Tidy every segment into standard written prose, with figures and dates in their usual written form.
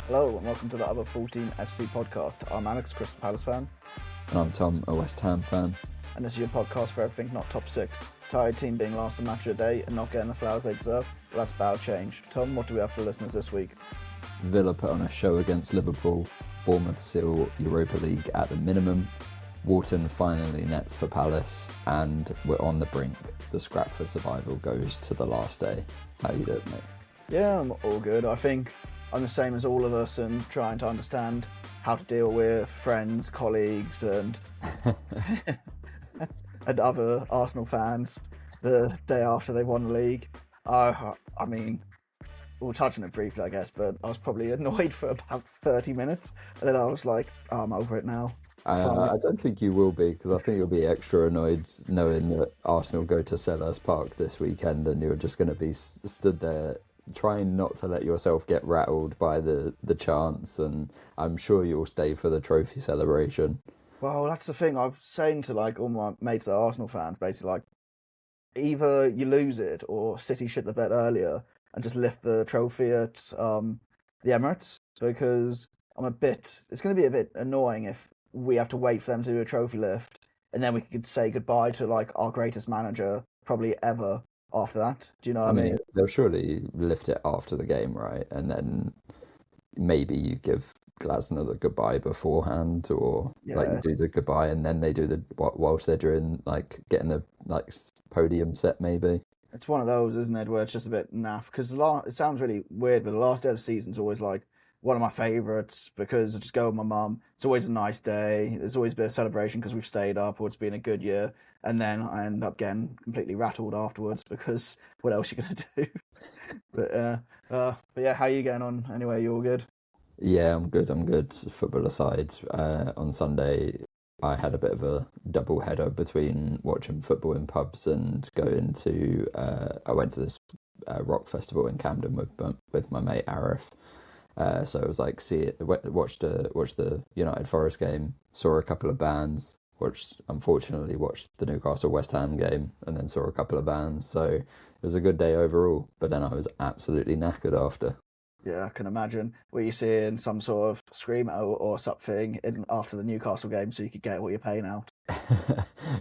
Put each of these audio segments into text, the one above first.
Hello and welcome to the Other 14 FC podcast. I'm Alex, Crystal Palace fan. And I'm Tom, a West Ham fan. And this is your podcast for everything not top six. Tired team being last on match of the day and not getting the flowers they deserve. Well, that's about change. Tom, what do we have for listeners this week? Villa put on a show against Liverpool. Bournemouth seal Europa League at the minimum. Wharton finally nets for Palace. And we're on the brink. The scrap for survival goes to the last day. How you doing, mate? Yeah, I'm all good. I think I'm the same as all of us and trying to understand how to deal with friends, colleagues and and other Arsenal fans the day after they won the league. I mean, we'll touch on it briefly, I guess, but I was probably annoyed for about 30 minutes. And then I was like, oh, I'm over it now. I don't think you will be, because I think you'll be extra annoyed knowing that Arsenal go to Selhurst Park this weekend and you're just going to be stood there trying not to let yourself get rattled by the chants, and I'm sure you'll stay for the trophy celebration. Well, that's the thing. I've saying to like all my mates that are Arsenal fans, basically like, either you lose it or City shit the bed earlier and just lift the trophy at the Emirates, because it's going to be a bit annoying if we have to wait for them to do a trophy lift and then we could say goodbye to like our greatest manager probably ever after that. Do you know what I mean? They'll surely lift it after the game, right? And then maybe you give Glasner the goodbye beforehand, or like you do the goodbye and then they do the whilst they're doing like getting the like podium set. Maybe it's one of those, isn't it, where it's just a bit naff, because it sounds really weird, but the last day of the season's always like one of my favourites because I just go with my mum. It's always a nice day. There's always a bit of celebration because we've stayed up or it's been a good year. And then I end up getting completely rattled afterwards because what else are you going to do? But yeah, how are you getting on anyway? You all good? Yeah, I'm good. Football aside, on Sunday I had a bit of a double header between watching football in pubs and going to I went to this rock festival in Camden with my mate Arif. So it was like watched the United Forest game, saw a couple of bands, unfortunately watched the Newcastle West Ham game, and then saw a couple of bands. So it was a good day overall, but then I was absolutely knackered after. Yeah, I can imagine. Were you seeing some sort of screamo or something after the Newcastle game so you could get what you're paying out?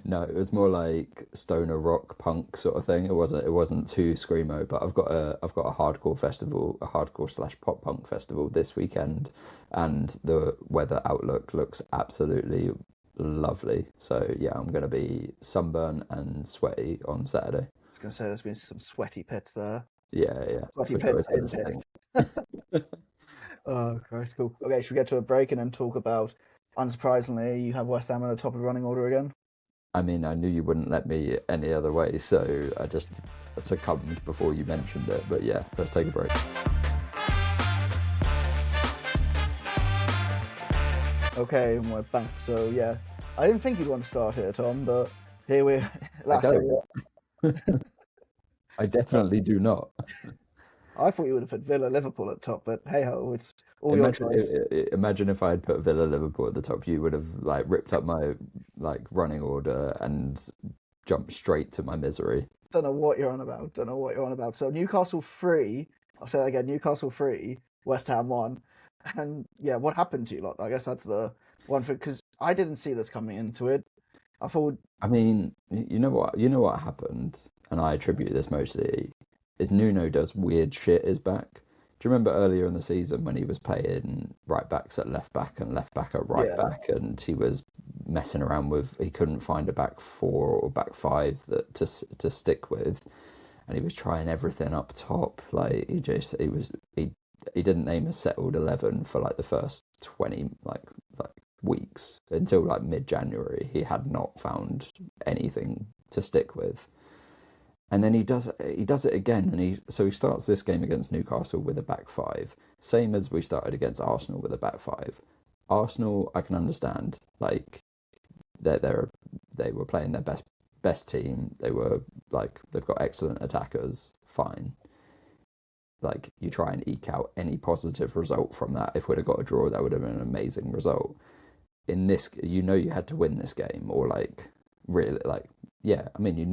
No, it was more like stoner rock punk sort of thing. It wasn't too screamo, but I've got a hardcore festival, a hardcore / pop punk festival this weekend, and the weather outlook looks absolutely lovely. So yeah, I'm gonna be sunburned and sweaty on Saturday. I was gonna say there's been some sweaty pits there. Yeah. Sweaty pits in pits. Oh, Christ, cool. Okay, should we get to a break and then talk about, unsurprisingly, you have West Ham at the top of the running order again? I mean, I knew you wouldn't let me any other way, so I just succumbed before you mentioned it. But yeah, let's take a break. Okay, and we're back. So yeah, I didn't think you'd want to start here, Tom, but here we're. I definitely do not. I thought you would have put Villa Liverpool at the top, but hey ho, it's all your choice. Imagine if I had put Villa Liverpool at the top, you would have like ripped up my like running order and jumped straight to my misery. Don't know what you're on about. So Newcastle 3, I'll say that again, Newcastle 3, West Ham 1. And yeah, what happened to you lot? I guess that's the one thing, because I didn't see this coming into it. I mean, you know what happened, and I attribute this mostly, is Nuno does weird shit is back. Do you remember earlier in the season when he was playing right backs at left back and left back at right back, and he was messing around with, he couldn't find a back four or back five to stick with, and he was trying everything up top. Like he didn't name a settled 11 for like the first 20 like weeks until like mid-January. He had not found anything to stick with. And then he does it again, and he starts this game against Newcastle with a back five, same as we started against Arsenal with a back five. Arsenal, I can understand, like they were playing their best team. They were like, they've got excellent attackers, fine. Like you try and eke out any positive result from that. If we'd have got a draw, that would have been an amazing result. In this, you had to win this game, or like really like. Yeah, I mean,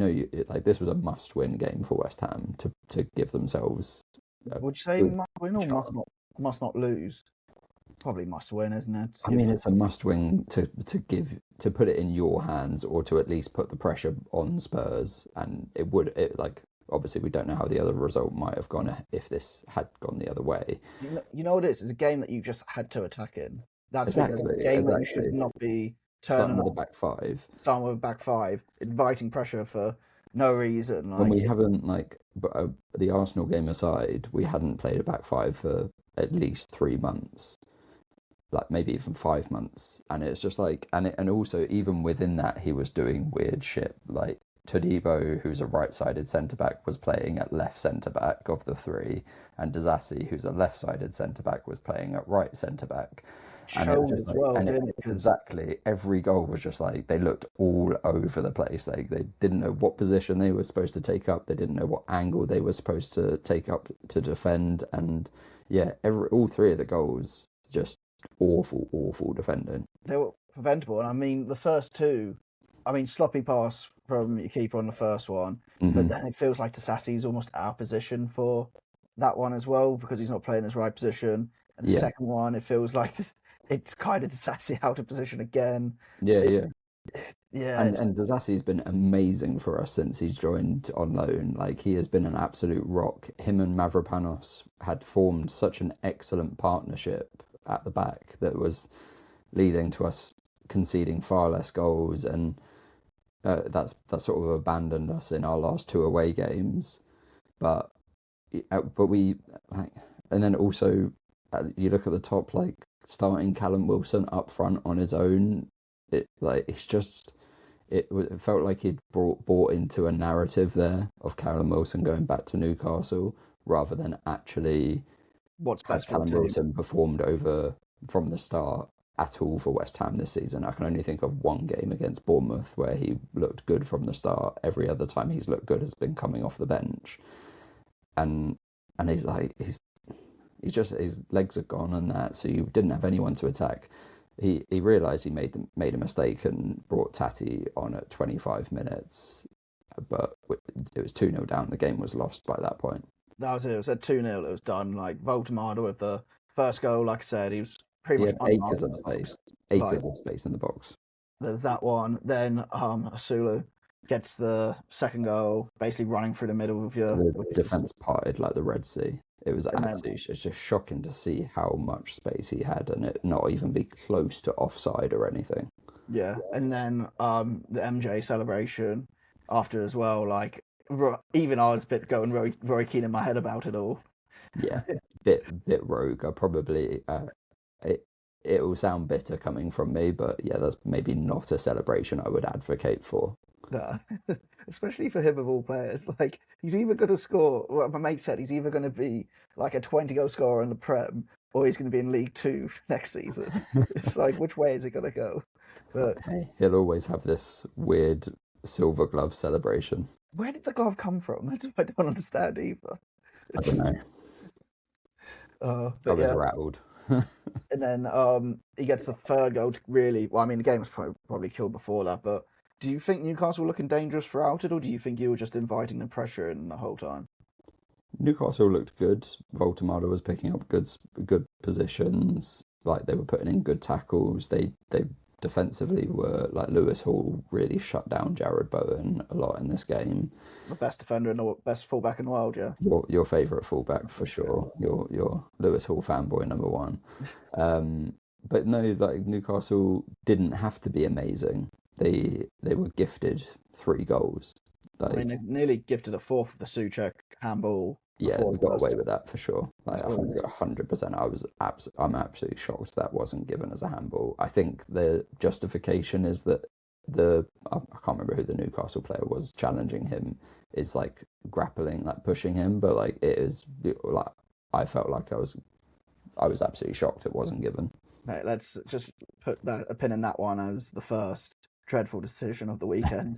this was a must-win game for West Ham to give themselves. Would you say must win or must not lose? Probably must win, isn't it? I mean, it's a must-win to put it in your hands, or to at least put the pressure on Spurs. And like obviously we don't know how the other result might have gone if this had gone the other way. You know what it is? It's a game that you just had to attack in. That's the thing. It's a Exactly, game that you should exactly. not be turning Starting with a on. back five Starting with a back five, inviting pressure for no reason. when Like, we haven't the Arsenal game aside, we hadn't played a back five for at least 3 months, like maybe even 5 months, and it's just like and also even within that he was doing weird shit like. Todibo, who's a right-sided centre-back, was playing at left centre-back of the three, and Disasi, who's a left-sided centre-back, was playing at right centre-back. And it was shown just as like, well, and didn't it? Because exactly every goal was just like they looked all over the place. Like they didn't know what position they were supposed to take up. They didn't know what angle they were supposed to take up to defend. And yeah, all three of the goals just awful, awful defending. they were preventable. And I mean, the first two, I mean, sloppy pass from your keeper on the first one, but then it feels like Disasi's almost out of position for that one as well because he's not playing his right position. And the second one, it feels like it's kind of Disasi out of position again. Yeah. Yeah, And Disasi's been amazing for us since he's joined on loan. Like he has been an absolute rock. Him and Mavropanos had formed such an excellent partnership at the back that was leading to us conceding far less goals, and that sort of abandoned us in our last two away games. But we like, and then also you look at the top, like starting Callum Wilson up front on his own. It felt like he'd bought into a narrative there of Callum Wilson going back to Newcastle rather than actually what's had best for the Callum team. Wilson performed over from the start at all for West Ham this season. I can only think of one game against Bournemouth where he looked good from the start. Every other time he's looked good has been coming off the bench, and he's just his legs are gone and that. So you didn't have anyone to attack. He realised he made a mistake and brought Tati on at 25 minutes, but it was 2-0 down. The game was lost by that point. That was it. It was at 2-0. It was done. Like Voltemada with the first goal, like I said, he was pretty much acres of space, of space in the box. There's that one. Then Asulu gets the second goal, basically running through the middle of your defense parted like the Red Sea. It was absolutely it's just shocking to see how much space he had and it not even be close to offside or anything. Yeah, and then the MJ celebration after as well. Like even I was a bit going very very keen in my head about it all. Yeah, bit rogue. I probably it will sound bitter coming from me, but yeah, that's maybe not a celebration I would advocate for. No. Especially for him of all players. Like he's either going to score. Well, my mate said he's either going to be like a 20-goal scorer in the Prem, or he's going to be in League Two next season. It's like which way is it going to go? But hey, he'll always have this weird silver glove celebration. Where did the glove come from? I don't understand either. I don't know. I was rattled. And then he gets the third goal to really. Well, I mean, the game was probably killed before that, but. Do you think Newcastle were looking dangerous throughout it, or do you think you were just inviting the pressure in the whole time? Newcastle looked good. Voltemada was picking up good positions. Like they were putting in good tackles. They defensively were like Lewis Hall really shut down Jared Bowen a lot in this game. The best defender and the best fullback in the world, yeah. Your favourite fullback for sure. Your Lewis Hall fanboy number one. But no, like Newcastle didn't have to be amazing. They were gifted 3 goals. I mean, they nearly gifted a fourth of the Souček handball. Yeah, we got away with that for sure. Like 100%. I'm absolutely shocked that wasn't given as a handball. I think the justification is that I can't remember who the Newcastle player was challenging him is like grappling, like pushing him, but like it is like I felt like I was absolutely shocked it wasn't given. Right, let's just put a pin in that one as the first dreadful decision of the weekend.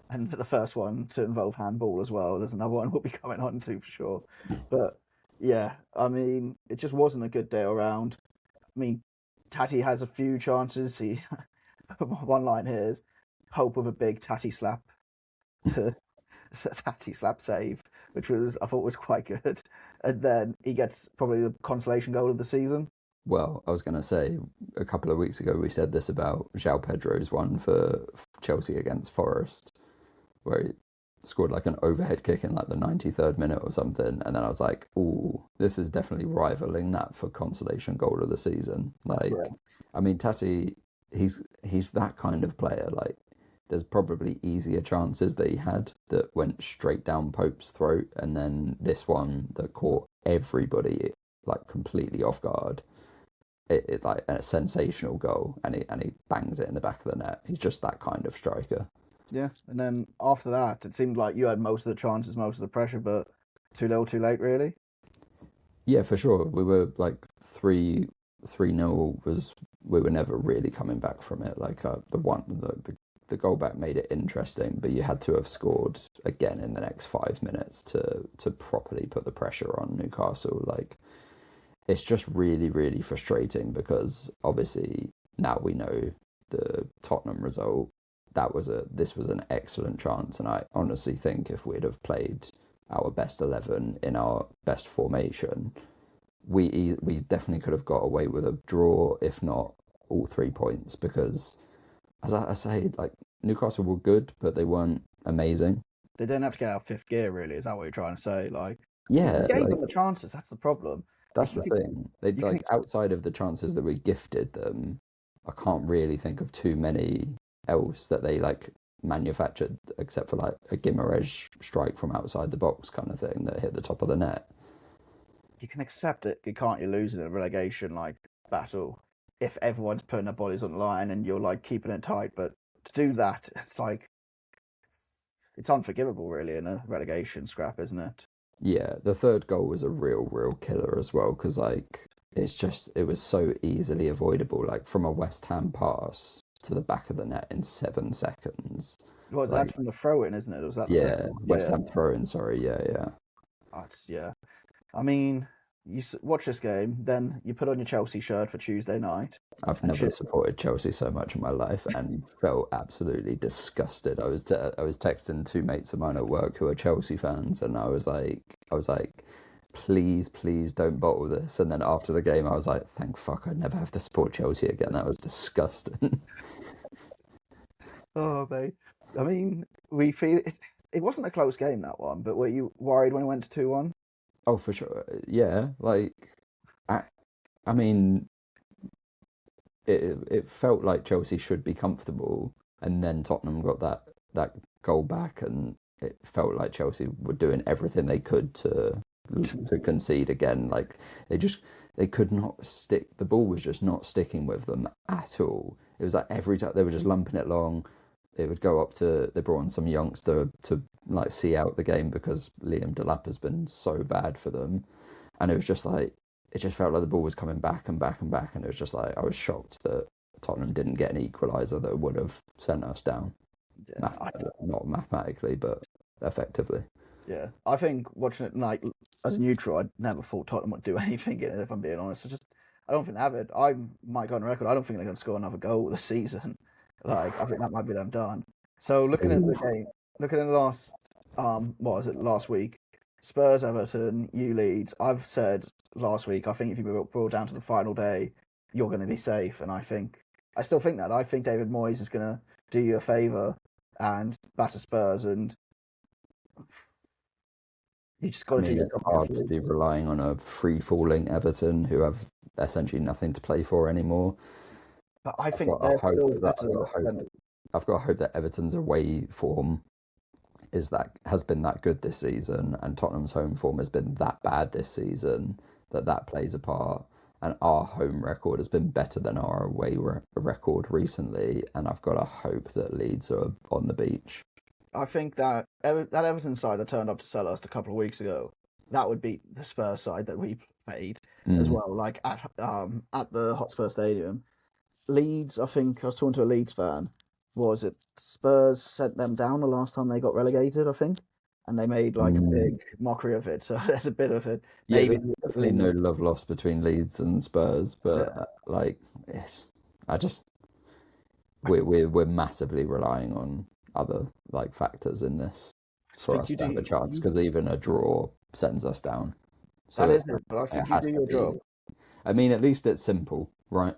And the first one to involve handball as well. There's another one we'll be coming on to for sure. But yeah, I mean, it just wasn't a good day around. I mean, Tati has a few chances. One line here is hope of a big Tati slap save, which I thought was quite good. And then he gets probably the consolation goal of the season. Well, I was going to say a couple of weeks ago we said this about João Pedro's one for Chelsea against Forest, where he scored like an overhead kick in like the 93rd minute or something, and then I was like, "Ooh, this is definitely rivaling that for consolation goal of the season." Like, Yeah. I mean, Tati, he's that kind of player. Like, there's probably easier chances that he had that went straight down Pope's throat, and then this one that caught everybody like completely off guard. It like a sensational goal, and he bangs it in the back of the net. He's just that kind of striker. Yeah, and then after that, it seemed like you had most of the chances, most of the pressure, but too little, too late, really. Yeah, for sure. We were like 3-0 was we were never really coming back from it. Like the goal back made it interesting, but you had to have scored again in the next 5 minutes to properly put the pressure on Newcastle. Like it's just really, really frustrating because obviously now we know the Tottenham result. This was an excellent chance, and I honestly think if we'd have played our best 11 in our best formation, we definitely could have got away with a draw, if not all 3 points. Because as I say, like Newcastle were good, but they weren't amazing. They didn't have to get out of fifth gear, really. Is that what you're trying to say? Like, you Yeah, gave like them the chances. That's the problem. that's Like, the thing. They you can like outside of the chances that we gifted them, I can't really think of too many else that they like manufactured, except for like a Guimaraes strike from outside the box kind of thing that hit the top of the net. you can accept it. You can't. You lose in a relegation like battle if everyone's putting their bodies on the line and you're like keeping it tight. But to do that, it's like it's unforgivable, really, in a relegation scrap, isn't it? Yeah, the third goal was a real killer as well because like it was so easily avoidable, like from a West Ham pass to the back of the net in 7 seconds. Was Like that's from the throw in, isn't it? Or was that the yeah, second one? West Yeah, Ham throw in. Sorry, yeah. that's yeah. I mean, watch this game, then you put on your Chelsea shirt for Tuesday night I've and never cheer. supported Chelsea so much in my life and felt absolutely disgusted. I was texting two mates of mine at work who are Chelsea fans, and I was like, please don't bottle this. And then after the game, I was like, thank fuck, I never have to support Chelsea again. That was disgusting. Oh, mate. I mean, we feel it. It wasn't a close game, that one, but were you worried when it went to 2-1? Oh, for sure, yeah. Like, I, I mean, it felt like Chelsea should be comfortable, and then Tottenham got that goal back, and it felt like Chelsea were doing everything they could to concede again. Like they could not stick. The ball was just not sticking with them at all. It was like every time they were just lumping it long. They would go up to. They brought on some youngster to like see out the game because Liam Delap has been so bad for them, and it was just like it just felt like the ball was coming back and back and back, and it was just like I was shocked that Tottenham didn't get an equaliser that would have sent us down. Yeah, Not mathematically, but effectively. yeah. I think watching it like as a neutral, I never thought Tottenham would do anything in it. If I'm being honest, I don't think they have it. I might go on record. I don't think they're going to score another goal this season. Like I think that might be them done. So looking at the game, looking at the last what was it last week? Spurs, Everton, you Leeds. I've said last week. I think if you brought down to the final day, you're going to be safe, and I still think that. I think David Moyes is going to do you a favour and batter Spurs, and you just got I to do mean, your it's job hard against to be Leeds. relying on a free-falling Everton who have essentially nothing to play for anymore. But I I've got think to they're hope still that better than. I've got to hope that Everton's away form has been that good this season, and Tottenham's home form has been that bad this season that plays a part. And our home record has been better than our away record recently, and I've got to hope that Leeds are on the beach. I think that that Everton side that turned up to sell us a couple of weeks ago, that would beat the Spurs side that we played as Mm. well, like at the Hotspur Stadium. Leeds, I think I was talking to a Leeds fan. Was it Spurs sent them down the last time they got relegated? I think, and they made like a Mm. big mockery of it. So there's a bit of it. Yeah, Maybe there's definitely no Leeds. love lost between Leeds and Spurs, but Yeah, like, it's, I just I think, we're massively relying on other like factors in this I for think us you to have a do. chance because even a draw sends us down. That So is it. But I it think you has do to your be job. I mean, at least it's simple, right?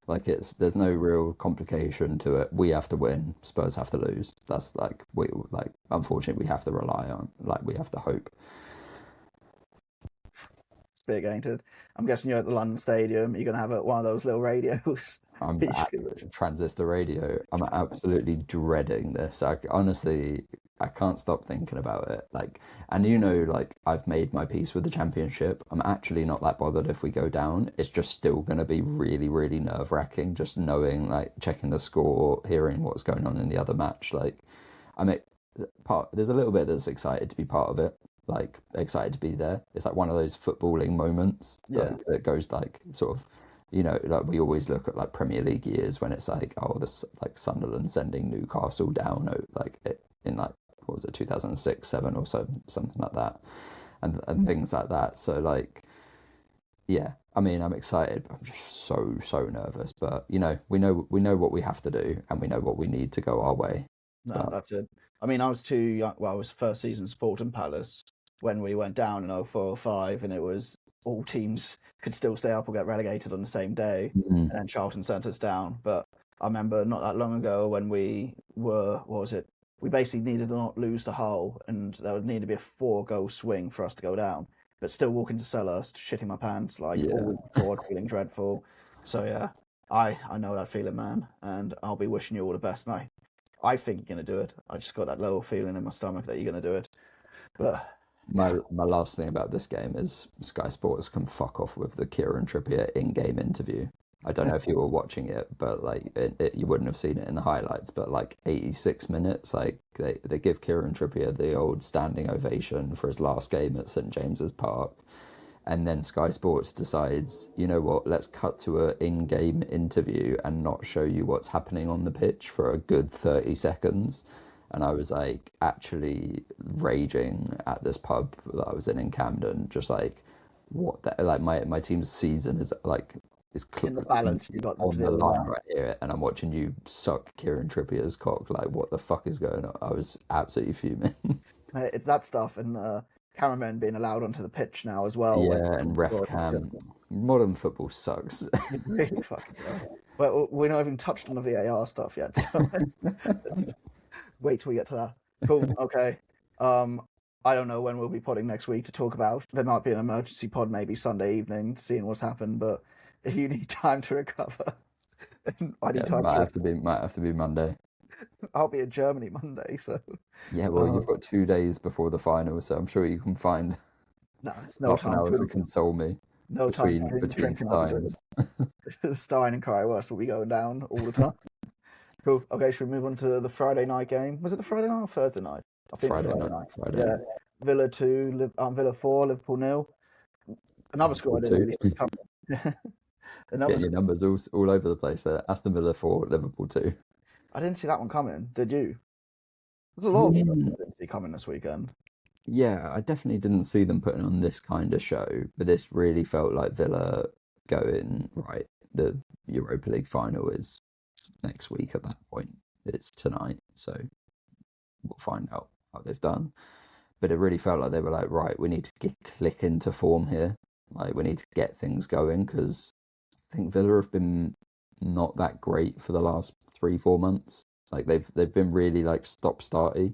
Like there's no real complication to it. We have to win, Spurs have to lose. That's like we like unfortunately we have to rely on, like we have to hope. It's big, ain't it? I'm guessing you're at the London Stadium. You're gonna have one of those little radios. I'm You just at transistor radio. I'm absolutely dreading this. Honestly, I can't stop thinking about it. Like, and like I've made my peace with the championship. I'm actually not that bothered if we go down. It's just still going to be really, really nerve-wracking just knowing, like, checking the score, hearing what's going on in the other match. Like, I'm there's a little bit that's excited to be part of it. Like excited to be there. It's like one of those footballing moments Yeah. that goes like sort of like we always look at like Premier League years when it's like, oh, this like Sunderland sending Newcastle down, like in like what was it, 2006, 7 or so, something like that, and things like that. So like, yeah, I mean, I'm excited, but I'm just so nervous. But we know what we have to do, and we know what we need to go our way. No, But that's it. I mean, I was too young. Well, I was first season supporting Palace when we went down in 04-05, and it was all teams could still stay up or get relegated on the same day, mm, and then Charlton sent us down. But I remember not that long ago when we were, what was it? We basically needed to not lose to Hull, and there would need to be a 4-goal swing for us to go down. But still walking to Selhurst, shitting my pants, like all yeah, week forward, feeling dreadful. So yeah, I know that feeling, man, and I'll be wishing you all the best. And I think you're going to do it. I just got that little feeling in my stomach that you're going to do it. But my last thing about this game is Sky Sports can fuck off with the Kieran Trippier in-game interview. I don't know if you were watching it, but like you wouldn't have seen it in the highlights. But like 86 minutes, like they give Kieran Trippier the old standing ovation for his last game at St James's Park, and then Sky Sports decides, you know what, let's cut to an in-game interview and not show you what's happening on the pitch for a good 30 seconds. And I was like actually raging at this pub that I was in Camden, just like what the like my team's season is like is in the balance, you got them on to the the other line round. right here, and I'm watching you suck Kieran Trippier's cock. Like, what the fuck is going on? I was absolutely fuming. It's that stuff, and cameramen being allowed onto the pitch now as well. When Yeah, and ref cam. Modern football sucks. it really fucking does. But we're not even touched on the VAR stuff yet. So wait till we get to that. Cool. Okay. I don't know when we'll be putting next week to talk about. There might be an emergency pod maybe Sunday evening, seeing what's happened. But if you need time to recover, then I need Yeah, time might have to be Monday. I'll be in Germany Monday, so Yeah, well, you've got 2 days before the final, so I'm sure you can find no, it's no half an time hour for to console me no time for between drinking like a good. steins. Stein and Kai West will be going down all the time. Cool. Okay, should we move on to the Friday night game? Was it the Friday night or Thursday night? I think Friday Friday night. night. Friday. Yeah. Villa 2, Villa 4, Liverpool 0. Another score I didn't really see coming. Another Getting your numbers all over the place there. Astonvilla 4, Liverpool 2. I didn't see that one coming. Did you? There's a lot of Yeah. I didn't see coming this weekend. Yeah, I definitely didn't see them putting on this kind of show, but this really felt like Villa going, right, the Europa League final is next week at that point. It's tonight, so we'll find out how they've done. But it really felt like they were like, right, we need to click into form here. Like, we need to get things going because I think Villa have been not that great for the last 3-4 months. Like they've been really like stop-starty.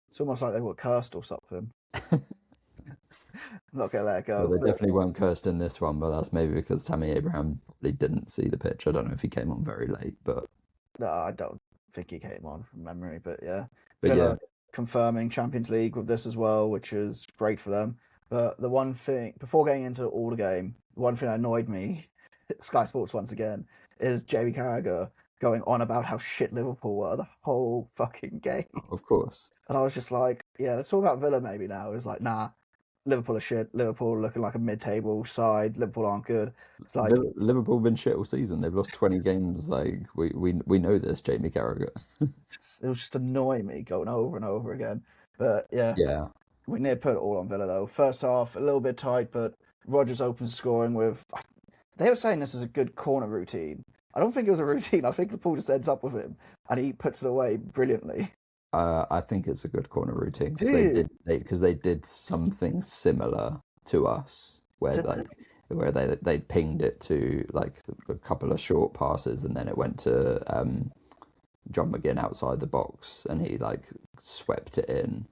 It's almost like they were cursed or something. I'm not gonna let it go. Well, they definitely weren't cursed in this one, but that's maybe because Tammy Abraham probably didn't see the pitch. I don't know if he came on very late, but No, I don't think he came on from memory, but yeah. But Villa yeah. confirming Champions League with this as well, which is great for them. But the one thing, before getting into all the game, the one thing that annoyed me, Sky Sports once again, is Jamie Carragher going on about how shit Liverpool were the whole fucking game. Of course. And I was just like, yeah, let's talk about Villa maybe now. It was like, nah, Liverpool are shit. Liverpool looking like a mid-table side. Liverpool aren't good. It's like Liverpool have been shit all season. They've lost 20 games. Like we know this, Jamie Carragher. it was just annoying me going over and over again. But yeah, Yeah. we near put it all on Villa though. First half, a little bit tight, but Rodgers opens scoring with. They were saying this is a good corner routine. I don't think it was a routine. I think the ball just ends up with him, and he puts it away brilliantly. I think it's a good corner routine because they did something similar to us where Did like where they pinged it to like a couple of short passes, and then it went to John McGinn outside the box, and he like swept it in.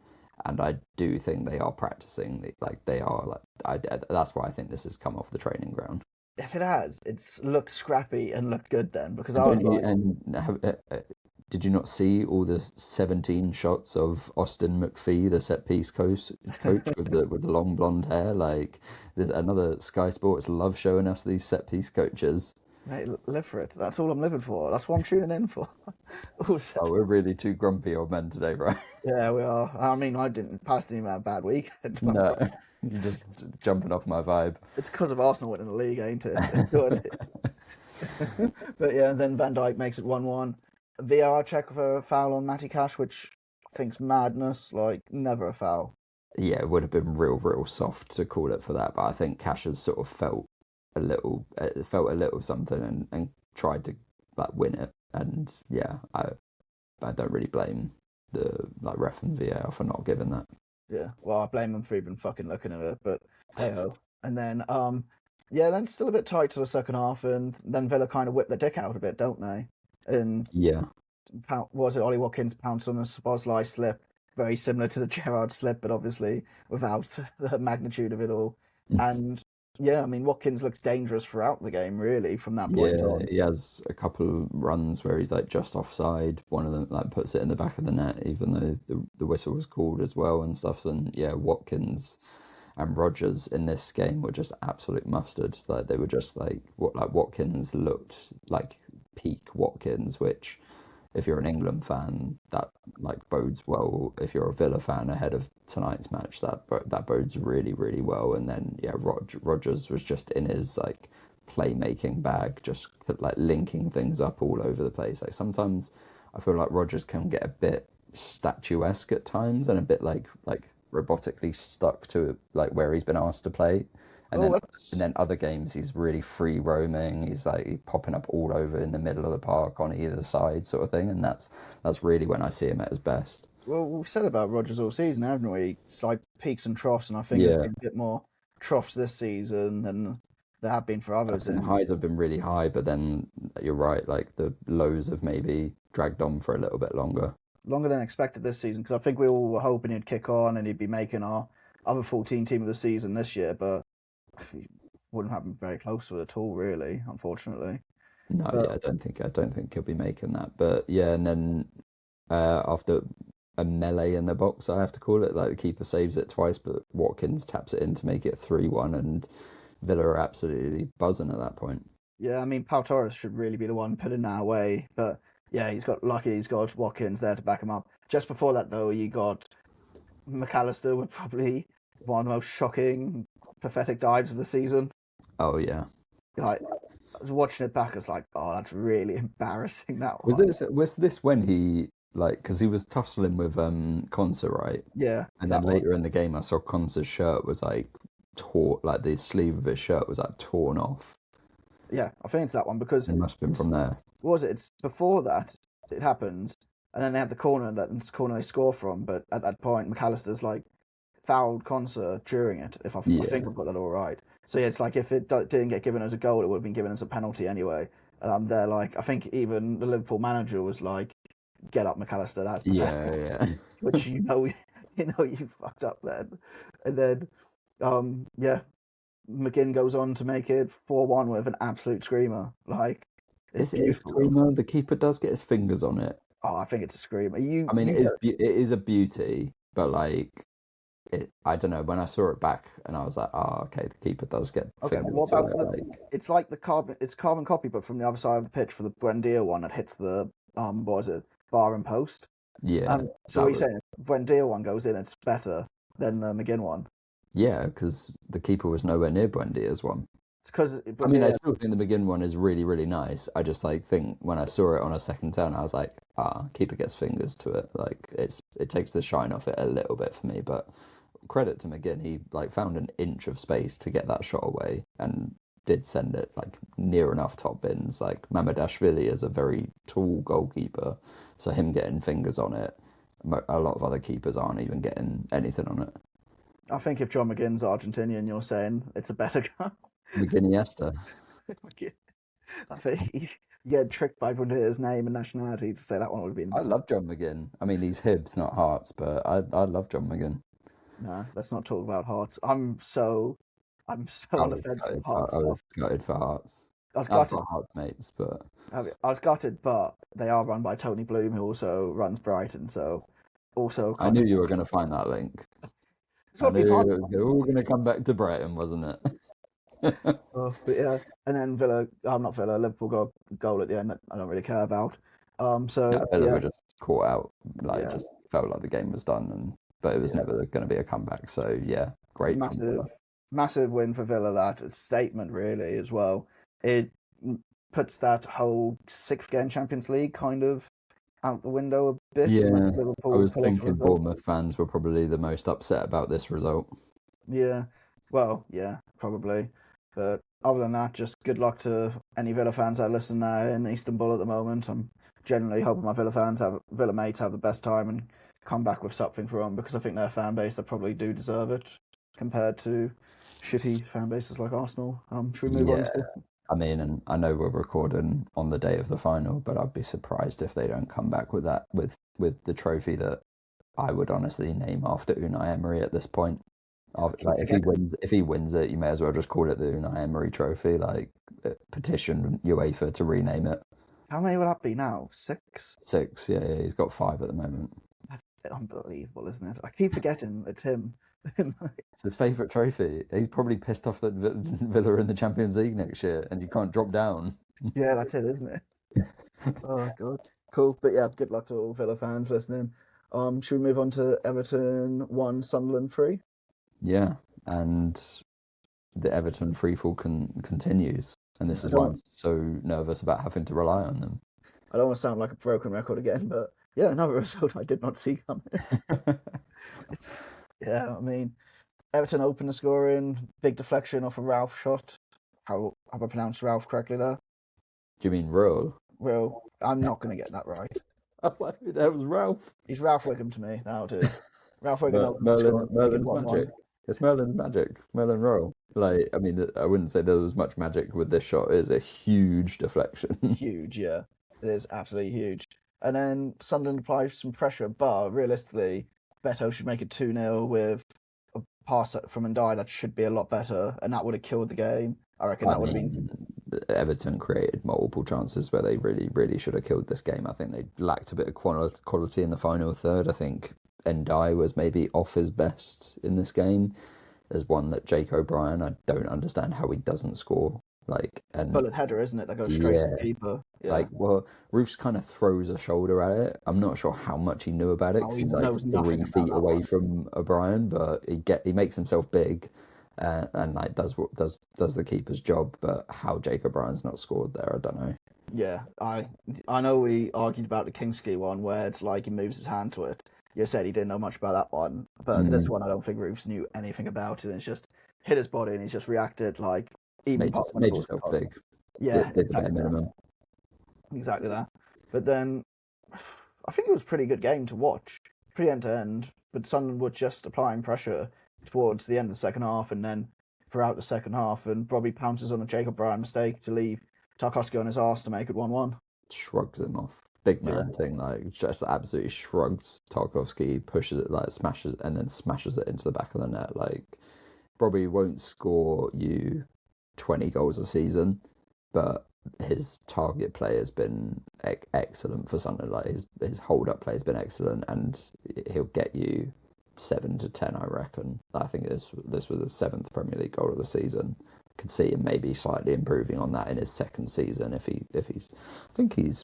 And I do think they are practicing, like they are like that's why I think this has come off the training ground. If it has, it's looked scrappy and looked good then, because I And was don't you, like, and did you not see all the 17 shots of Austin McPhee, the set piece coach with the long blonde hair? Like, there's another Sky Sports love showing us these set piece coaches. mate, live for it. That's all I'm living for. That's what I'm tuning in for. Also, Oh, we're really two grumpy old men today, right? yeah, we are. I mean, Palace didn't even have a bad weekend. No, just jumping off my vibe. It's because of Arsenal winning the league, ain't it? It's good. But yeah, then Van Dijk makes it 1-1. VAR check for a foul on Matty Cash, which I think's madness. Like, never a foul. Yeah, it would have been real soft to call it for that, but I think Cash has sort of felt a little something and tried to like win it. And yeah, I don't really blame the like ref and VAR for not giving that. Yeah, well, I blame them for even fucking looking at it, but hey ho. And then, yeah, then still a bit tight to the second half, and then Villa kind of whip their dick out a bit, don't they? And Yeah, was it Ollie Watkins pounced on a Szoboszlai slip, very similar to the Gerrard slip, but obviously without the magnitude of it all. And yeah, I mean, Watkins looks dangerous throughout the game, really, from that point on. he has a couple runs where he's like just offside. One of them like puts it in the back of the net, even though the whistle was called as well and stuff. And yeah, Watkins and Rodgers in this game were just absolute mustard. Like they were just like Watkins looked like peak Watkins, which if you're an England fan, that like bodes well. If you're a Villa fan ahead of tonight's match, that bodes really well. And then yeah, Rodgers was just in his like playmaking bag, just like linking things up all over the place. Like sometimes I feel like Rodgers can get a bit statuesque at times and a bit like robotically stuck to like where he's been asked to play. And then other games he's really free roaming. He's like popping up all over in the middle of the park on either side, sort of thing. And that's really when I see him at his best. Well, we've said about Rodgers all season, haven't we? It's like peaks and troughs, and I think there's been a bit more troughs this season than there have been for others. And highs have been really high, but then you're right, like the lows have maybe dragged on for a little bit longer. Longer than expected this season, because I think we all were hoping he'd kick on and he'd be making our other 14 team of the season this year, but wouldn't happen very close to it at all, really, unfortunately. No, yeah, I don't think he'll be making that. But yeah, and then after a melee in the box, I have to call it, like the keeper saves it twice, but Watkins taps it in to make it 3-1, and Villa are absolutely buzzing at that point. Yeah, I mean, Pau Torres should really be the one putting that away, but yeah, he's got Watkins there to back him up. Just before that, though, you got McAllister with probably one of the most shocking, pathetic dives of the season. Oh yeah. Like, I was watching it back, I was like, oh, that's really embarrassing. That one. Was this when he like, because he was tussling with Konsa, right? Yeah. And then later in the game, I saw Konsa's shirt was like torn, like the sleeve of his shirt was like torn off. Yeah, I think it's that one because it must have been from there. What was it? It's before that it happens, and then they have the corner they score from. But at that point, McAllister's like fouled Konsa during it. I think I've got that all right. So yeah, it's like if it didn't get given as a goal, it would have been given as a penalty anyway. And I'm there like, I think even the Liverpool manager was like, "Get up, McAllister, that's pathetic." Yeah. Which you fucked up then. And then, McGinn goes on to make it 4-1 with an absolute screamer. Like, is it a screamer? The keeper does get his fingers on it. Oh, I think it's a screamer. It is a beauty, but like, I don't know. When I saw it back, and I was like, "Oh, okay, the keeper does get." Okay, but what about it's like it's carbon copy, but from the other side of the pitch for the Buendia one that hits the bar and post. Yeah. So what are you saying? If Buendia one goes in, it's better than the McGinn one. Yeah, because the keeper was nowhere near Buendia's one. It's because I still think the McGinn one is really, really nice. I just think when I saw it on a second turn, I was like, keeper gets fingers to it. Like it takes the shine off it a little bit for me. But credit to McGinn, he found an inch of space to get that shot away and did send it near enough top bins. Like Mamadashvili is a very tall goalkeeper, so him getting fingers on it, a lot of other keepers aren't even getting anything on it. I think if John McGinn's Argentinian, you're saying it's a better goal. McGinniesta. I think you get tricked by everyone to his name and nationality to say that one would have been I there. love John McGinn. I mean, he's Hibs, not Hearts, but I love John McGinn. No, let's not talk about Hearts. I'm so on the fence with Hearts I was stuff. gutted for Hearts. I was I've gutted. got Hearts mates, but I was gutted, but they are run by Tony Bloom, who also runs Brighton. So also I kind knew of you were going to find that link. it's I got to knew be hard to it was find, all right? going to come back to Brighton, wasn't it? But yeah, and then Villa. I'm not Villa. Liverpool got a goal at the end that I don't really care about. Yeah, So Villa yeah, were just caught out. Like, yeah, just felt like the game was done, but it was yeah. never going to be a comeback. So yeah, great from Villa. Massive win for Villa. That it's a statement really as well. It puts that whole sixth game Champions League kind of out the window a bit, and Yeah, let I Liverpool was pull off a thinking result. Bournemouth fans were probably the most upset about this result. Yeah, well, yeah, probably. But other than that, just good luck to any Villa fans that are listening now in Istanbul at the moment. I'm genuinely hoping my Villa mates have the best time and come back with something for them because I think their fan base they probably do deserve it compared to shitty fan bases like Arsenal. Should we move on Yeah, to? I mean, and I know we're recording on the day of the final, but I'd be surprised if they don't come back with that with the trophy that I would honestly name after Unai Emery at this point. Keep Like forgetting. if he wins it, you may as well just call it the Unai Emery Trophy. Like petition UEFA to rename it. How many will that be now? Six? 6, yeah, he's got 5 at the moment. That's unbelievable, isn't it? I keep forgetting it's him. It's his favourite trophy. He's probably pissed off that Villa are in the Champions League next year, and you can't drop down. Yeah, that's it, isn't it? Oh god, cool. But yeah, good luck to all Villa fans listening. Should we move on to Everton 1, Sunderland 3? Yeah, and the Everton freefall continues, and Yeah, this is why I'm so nervous about having to rely on them. I don't want to sound like a broken record again, but yeah, another result I did not see coming. It's yeah, I mean, Everton opened the scoring, big deflection off a Ralph shot. How have I pronounced Ralph correctly there? Do you mean Royal? Well, I'm not going to get that right. I was like, who the hell was Ralph? He's Ralph Wiggum to me. That'll do. Ralph Wiggum opens the scoring, make it Merlin's 1-1. magic. It's Merlin's magic. Merlin Royal. Like, I mean, I wouldn't say there was much magic with this shot. It is a huge deflection. Huge, yeah. It is absolutely huge. And then Sunderland applies some pressure, but realistically, Beto should make it 2-0 with a pass from Ndai that should be a lot better, and that would have killed the game. I reckon I that would have been. mean, Everton created multiple chances where they really, really should have killed this game. I think they lacked a bit of quality in the final third. I think Ndai was maybe off his best in this game. There's one that Jake O'Brien, I don't understand how he doesn't score. Like, and Bullet header, isn't it? That goes straight to yeah, the keeper. Yeah. like, well, Roofs kind of throws a shoulder at it. I'm not sure how much he knew about it Oh, because he he's like knows nothing 3 feet about that away one. from O'Brien, but he makes himself big, and like does the keeper's job. But how Jake O'Brien's not scored there, I don't know. Yeah, I know we argued about the Kingsley one where it's like he moves his hand to it. You said he didn't know much about that one, but this Mm, one I don't think Roofs knew anything about it. It's just hit his body and he's just reacted like even when the made ball's yourself crossed. big. Yeah, Did the bare exactly that. minimum. Exactly that. But then I think it was a pretty good game to watch, pretty end to end. But Sunderland were just applying pressure towards the end of the second half, and then throughout the second half, and Robbie pounces on a Jacob Bryan mistake to leave Tarkowski on his arse to make it 1-1. Shrugs him off. Big Yeah, man thing, like just absolutely shrugs Tarkovsky, pushes it, like smashes, and then smashes it into the back of the net. Like, probably won't score you 20 goals a season, but his target play has been excellent for Sunderland. Like, his hold up play has been excellent, and he'll get you 7 to 10, I reckon. I think this was the 7th Premier League goal of the season. Could see him maybe slightly improving on that in his second season if he's. I think he's.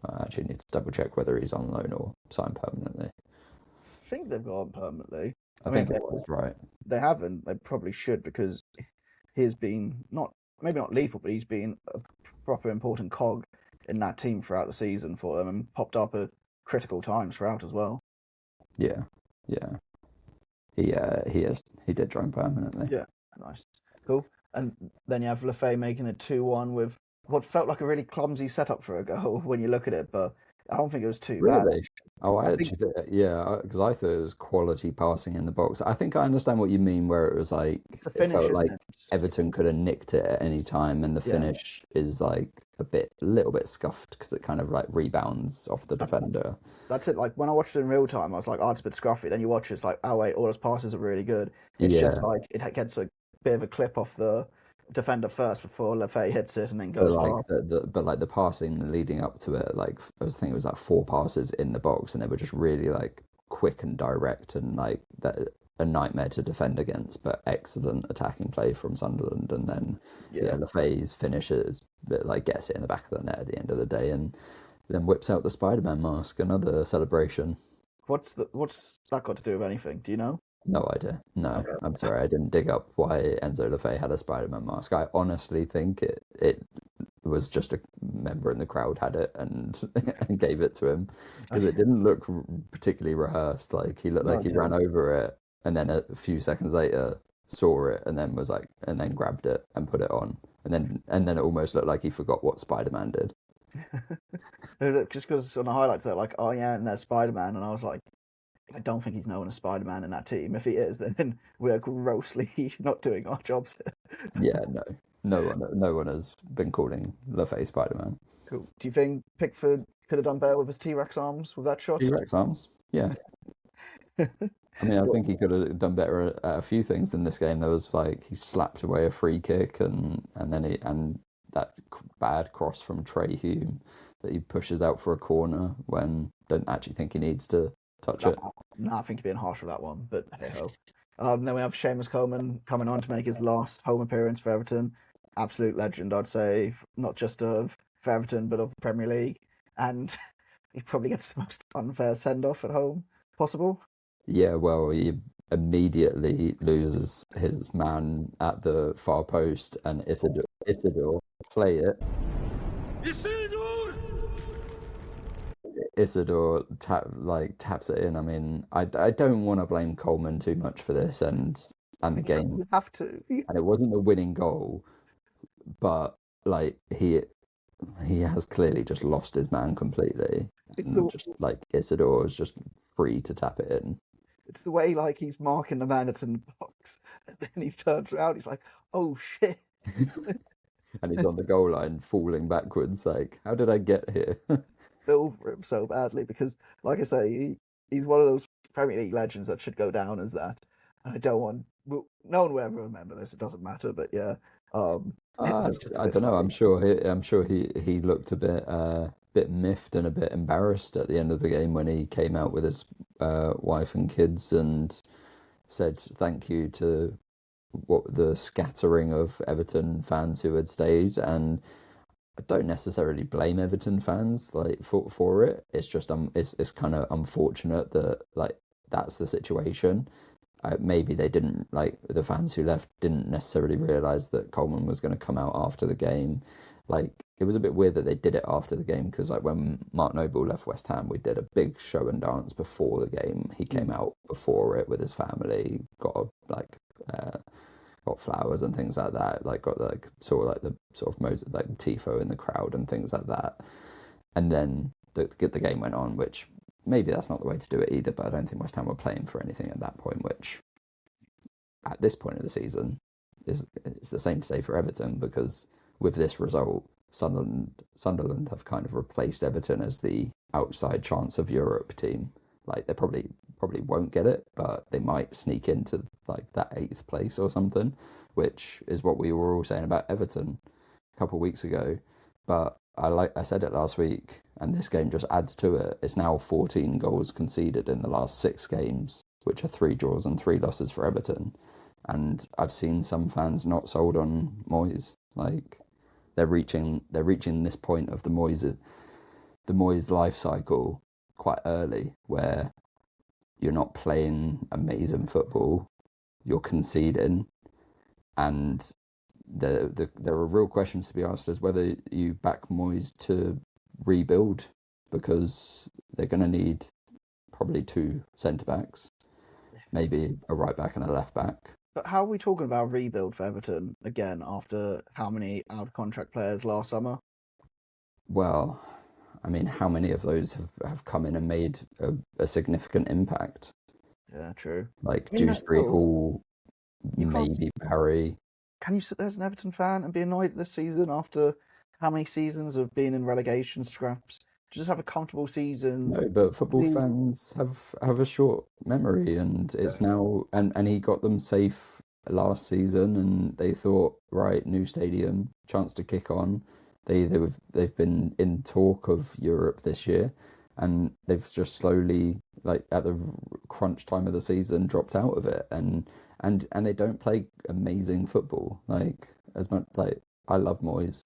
I actually need to double check whether he's on loan or signed permanently. I think they've got on permanently. I I mean, think if it was right. they haven't, they probably should because he's been not maybe not lethal, but he's been a proper important cog in that team throughout the season for them and popped up at critical times throughout as well. Yeah, yeah. He did join permanently. Yeah, nice, cool. And then you have Lefay making it 2-1 with what felt like a really clumsy setup for a goal when you look at it, but I don't think it was too bad. Really? Oh, I I think, actually, yeah, because I thought it was quality passing in the box. I think I understand what you mean, where it was like it's a it finish, felt isn't like it? Everton could have nicked it at any time, and the Yeah, finish is like a little bit scuffed because it kind of like rebounds off the that, defender. that's it. Like when I watched it in real time, I was like, oh, it's a bit scruffy. Then you watch it, it's like, oh wait, all his passes are really good. It's just Yeah, like it gets a bit of a clip off the defender first before Lefay hits it and then but goes like far. the passing leading up to it, like I think it was like four passes in the box, and they were just really like quick and direct, and like that a nightmare to defend against, but excellent attacking play from Sunderland. And then yeah, Yeah. Lefay's finishes, but like gets it in the back of the net at the end of the day, and then whips out the Spider-Man mask, another celebration. What's that got to do with anything? Do you know? No idea. No, Okay. I'm sorry, I didn't dig up why Enzo Lefay had a Spider-Man mask. I honestly think it was just a member in the crowd had it and and gave it to him because it didn't look particularly rehearsed. Like he looked No, like it he ran didn't. over it and then a few seconds later saw it and then was like and then grabbed it and put it on and then it almost looked like he forgot what Spider-Man did. Just because on the highlights they're like, oh yeah, and there's Spider-Man, and I was like, I don't think he's known as Spider-Man in that team. If he is, then we're grossly not doing our jobs. Yeah, no, no one has been calling Lefay Spider-Man. Cool. Do you think Pickford could have done better with his T-Rex arms with that shot? T-Rex arms, yeah. I mean, I What? think he could have done better at a few things in this game. There was like he slapped away a free kick, and then that bad cross from Trey Hume that he pushes out for a corner when don't actually think he needs to touch That, it. no, I think you're being harsh with that one, but hey ho. Then we have Seamus Coleman coming on to make his last home appearance for Everton. Absolute legend, I'd say, not just of for Everton, but of the Premier League. And he probably gets the most unfair send off at home possible. Yeah, well, he immediately loses his man at the far post, and Isidore play it. Isidore taps it in. I mean, I don't want to blame Coleman too much for this and the game, You have to. and it wasn't the winning goal, but like he has clearly just lost his man completely, It's and the just like Isidore is just free to tap it in, it's the way like he's marking the man that's in the box, and then he turns around. He's like, "Oh shit!" and he's on the goal line falling backwards. Like, how did I get here? Feel for him so badly because, like I say, he's one of those Premier League legends that should go down as that. I don't want no one will ever remember this. It doesn't matter, but yeah, it's just a I bit don't know. funny. I'm sure he looked a bit miffed and a bit embarrassed at the end of the game when he came out with his wife and kids and said thank you to what the scattering of Everton fans who had stayed. And I don't necessarily blame Everton fans like for it. It's just it's kind of unfortunate that like that's the situation. Maybe they didn't like the fans who left didn't necessarily realize that Coleman was going to come out after the game. Like it was a bit weird that they did it after the game because like when Mark Noble left West Ham, we did a big show and dance before the game. He came Mm. out before it with his family, uh, got flowers and things like that. Like got like sort of like the sort of most like tifo in the crowd and things like that. And then the game went on, which maybe that's not the way to do it either. But I don't think West Ham were playing for anything at that point, which at this point of the season is it's the same to say for Everton because with this result, Sunderland have kind of replaced Everton as the outside chance of Europe team. Like they probably won't get it, but they might sneak into like that eighth place or something, which is what we were all saying about Everton a couple of weeks ago. But I said it last week, and this game just adds to it. It's now 14 goals conceded in the last 6 games, which are 3 draws and 3 losses for Everton. And I've seen some fans not sold on Moyes. Like they're reaching this point of the Moyes life cycle quite early, where you're not playing amazing football, you're conceding, and there are real questions to be asked as whether you back Moyes to rebuild because they're going to need probably two centre backs, maybe a right back and a left back. But how are we talking about rebuild for Everton again after how many out of contract players last summer? Well, I mean, how many of those have come in and made a significant impact? Yeah, true. Like I mean, that's Dewsbury still Hall, you can't. maybe Barry. Can you sit there as an Everton fan and be annoyed this season after how many seasons of being in relegation scraps? Just have a comfortable season. No, but football The fans have a short memory, and it's now and he got them safe last season, and they thought, right, new stadium, chance to kick on. They've been in talk of Europe this year, and they've just slowly, like at the crunch time of the season, dropped out of it, and they don't play amazing football. Like as much like I love Moyes,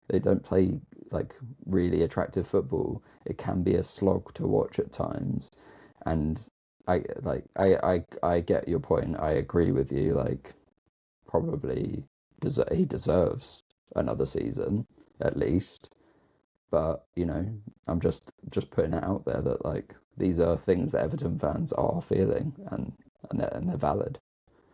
they don't play like really attractive football. It can be a slog to watch at times, and I get your point. I agree with you. Like probably he deserves another season at least. But I'm just putting it out there that like these are things that Everton fans are feeling, and they're valid.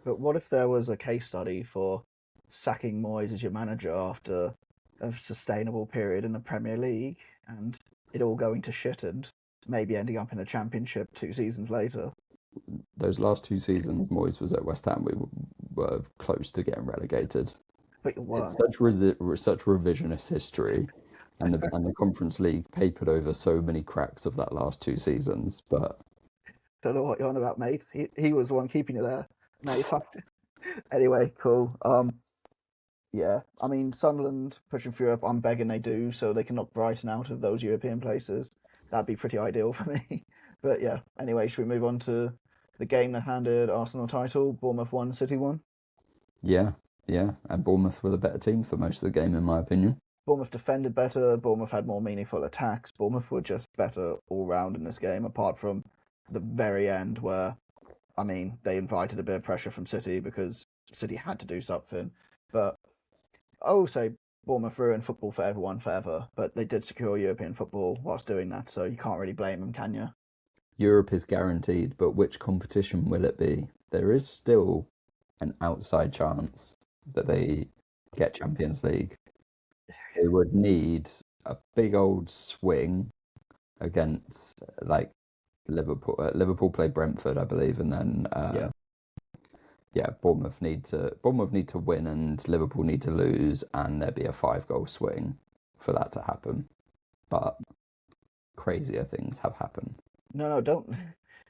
But what if there was a case study for sacking Moyes as your manager after a sustainable period in the Premier League and it all going to shit and maybe ending up in a championship 2 seasons later? Those last 2 seasons, Moyes was at West Ham. We were close to getting relegated. But you It's weren't. such revisionist history, and the Conference League papered over so many cracks of that last 2 seasons. But Don't know what you're on about, mate. He was the one keeping you there. Now you fucked it. Anyway, cool. Yeah. I mean, Sunderland pushing for Europe. I'm begging they do so they can knock Brighton out of those European places. That'd be pretty ideal for me. But yeah. Anyway, should we move on to the game that handed Arsenal title? Bournemouth 1, City 1. yeah, yeah, and Bournemouth were the better team for most of the game, in my opinion. Bournemouth defended better. Bournemouth had more meaningful attacks. Bournemouth were just better all round in this game, apart from the very end where, I mean, they invited a bit of pressure from City because City had to do something. But I will say Bournemouth ruined football for everyone forever, but they did secure European football whilst doing that, so you can't really blame them, can you? Europe is guaranteed, but which competition will it be? There is still an outside chance that they get Champions League. They would need a big old swing against like Liverpool. Liverpool play Brentford, I believe, and then Yeah. yeah, Bournemouth need to win, and Liverpool need to lose, and there'd be a 5 goal swing for that to happen. But crazier things have happened. No, don't.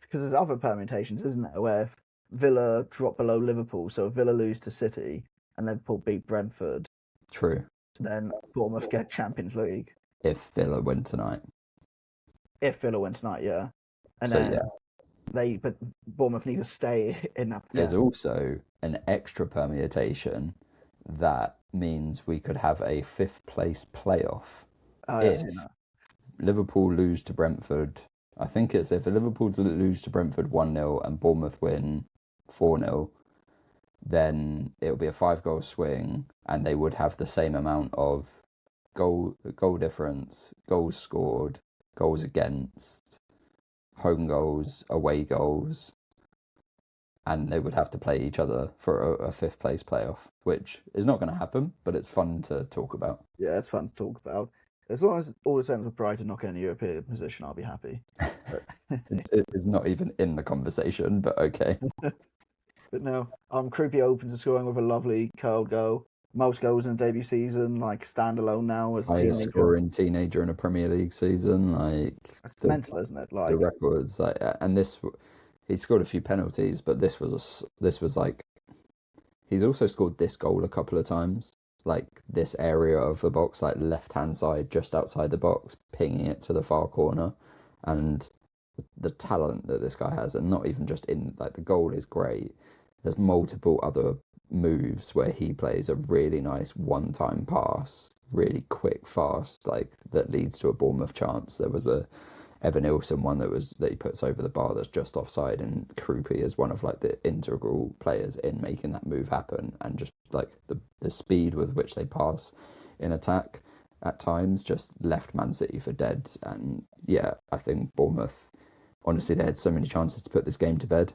Because there's other permutations, isn't there, where if Villa drop below Liverpool, so if Villa lose to City and Liverpool beat Brentford, True. then Bournemouth get Champions League. If Villa win tonight. If Villa win tonight, yeah. And So then yeah, but Bournemouth need to stay in that. Yeah. there's also an extra permutation that means we could have a fifth place playoff I've if seen that. Liverpool lose to Brentford. I think it's if Liverpool lose to Brentford 1-0 and Bournemouth win 4-0, then it'll be a 5 goal swing, and they would have the same amount of goal difference, goals scored, goals against, home goals, away goals, and they would have to play each other for a fifth place playoff, which is not going to happen, but it's fun to talk about. Yeah, it's fun to talk about. As long as all the ends with Brighton not getting a European position, I'll be happy. But, It is not even in the conversation, but okay. but no, Kroupi opens the scoring with a lovely curled goal. Most goals in a debut season, like standalone now as a Highest teenager. scoring teenager in a Premier League season, like That's the mental, isn't it? the Like, records, like, and he scored a few penalties, but this was like he's also scored this goal a couple of times, like this area of the box, like left hand side, just outside the box, pinging it to the far corner, and the talent that this guy has, and not even just in like the goal is great. There's multiple other moves where he plays a really nice one-time pass, really quick, fast, like that leads to a Bournemouth chance. There was a Evan Nilsson one that he puts over the bar that's just offside, and Kroupi is one of like the integral players in making that move happen, and just like the speed with which they pass in attack at times just left Man City for dead. And yeah, I think Bournemouth, honestly, they had so many chances to put this game to bed.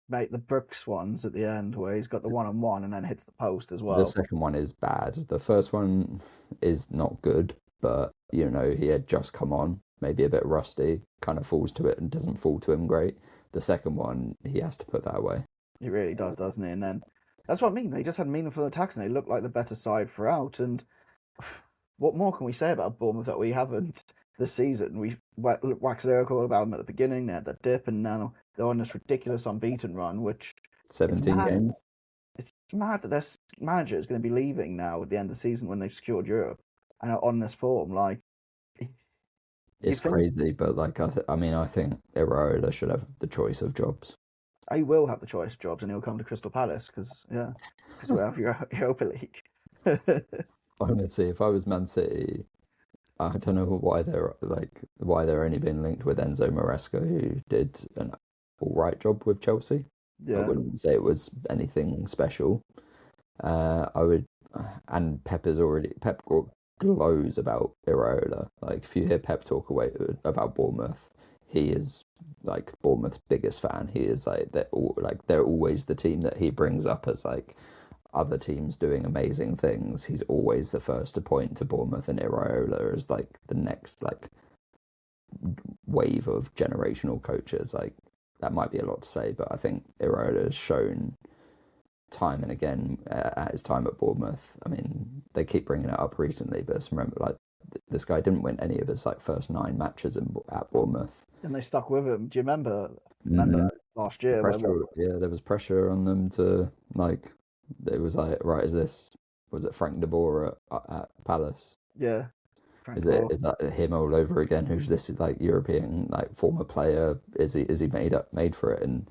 mate, the Brooks ones at the end where he's got the one-on-one and then hits the post as The well. second one is bad. The first one is not good, but he had just come on, maybe a bit rusty, kind of falls to it and doesn't fall to him great. The second one, he has to put that away. He really does, doesn't he? And then that's what I mean. They just had meaningful attacks and they looked like the better side throughout. And what more can we say about Bournemouth that we haven't this season? We waxed lyrical about them at the beginning. They had that dip, and now they're on this ridiculous unbeaten run, which 17 games. It's mad that their manager is going to be leaving now at the end of the season when they've secured Europe and are on this form. Like, it's crazy, but like I think Iraola should have the choice of jobs. I will have the choice of jobs, and he'll come to Crystal Palace because we have Europa League. Honestly, if I was Man City, I don't know why they're only being linked with Enzo Maresca, who did an all right job with Chelsea. Yeah. I wouldn't say it was anything special. And Pep glows about Iraola. Like, if you hear Pep talk about Bournemouth, he is like Bournemouth's biggest fan. He is like they're always the team that he brings up as like other teams doing amazing things. He's always the first to point to Bournemouth and Iraola as like the next like wave of generational coaches. Like, that might be a lot to say, but I think Iraola has shown time and again at his time at Bournemouth. I mean, they keep bringing it up recently, but just remember, like, this guy didn't win any of his like first 9 matches at Bournemouth. And they stuck with him. Do you remember last year? There was pressure on them to like. It was like, right, was it Frank de Boer at Palace? Yeah. Is that him all over again? Who's this like European like former player? Is he made for it? And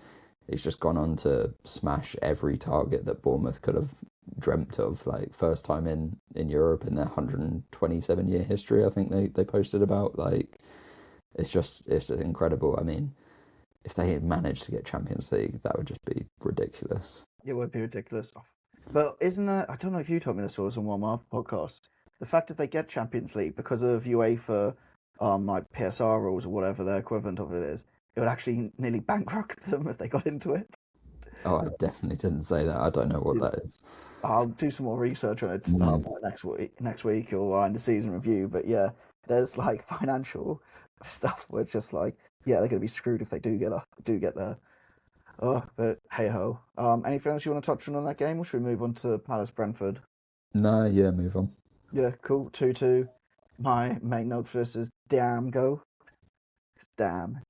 he's just gone on to smash every target that Bournemouth could have dreamt of. Like, first time in Europe in their 127-year history, I think they posted about. Like, it's incredible. I mean, if they had managed to get Champions League, that would just be ridiculous. It would be ridiculous. But isn't that, I don't know if you told me this or was on one of my podcasts, the fact that they get Champions League because of UEFA, like PSR rules or whatever their equivalent of it is, it would actually nearly bankrupt them if they got into it. Oh, I definitely didn't say that. I don't know what that is. I'll do some more research on it next week or in the season review. But yeah, there's like financial stuff where it's just like, yeah, they're going to be screwed if they do get there. Oh, but hey ho. Anything else you want to touch on that game, or should we move on to Palace Brentford? No, yeah, move on. Yeah, cool. 2-2. My main note for this is damn go. Damn.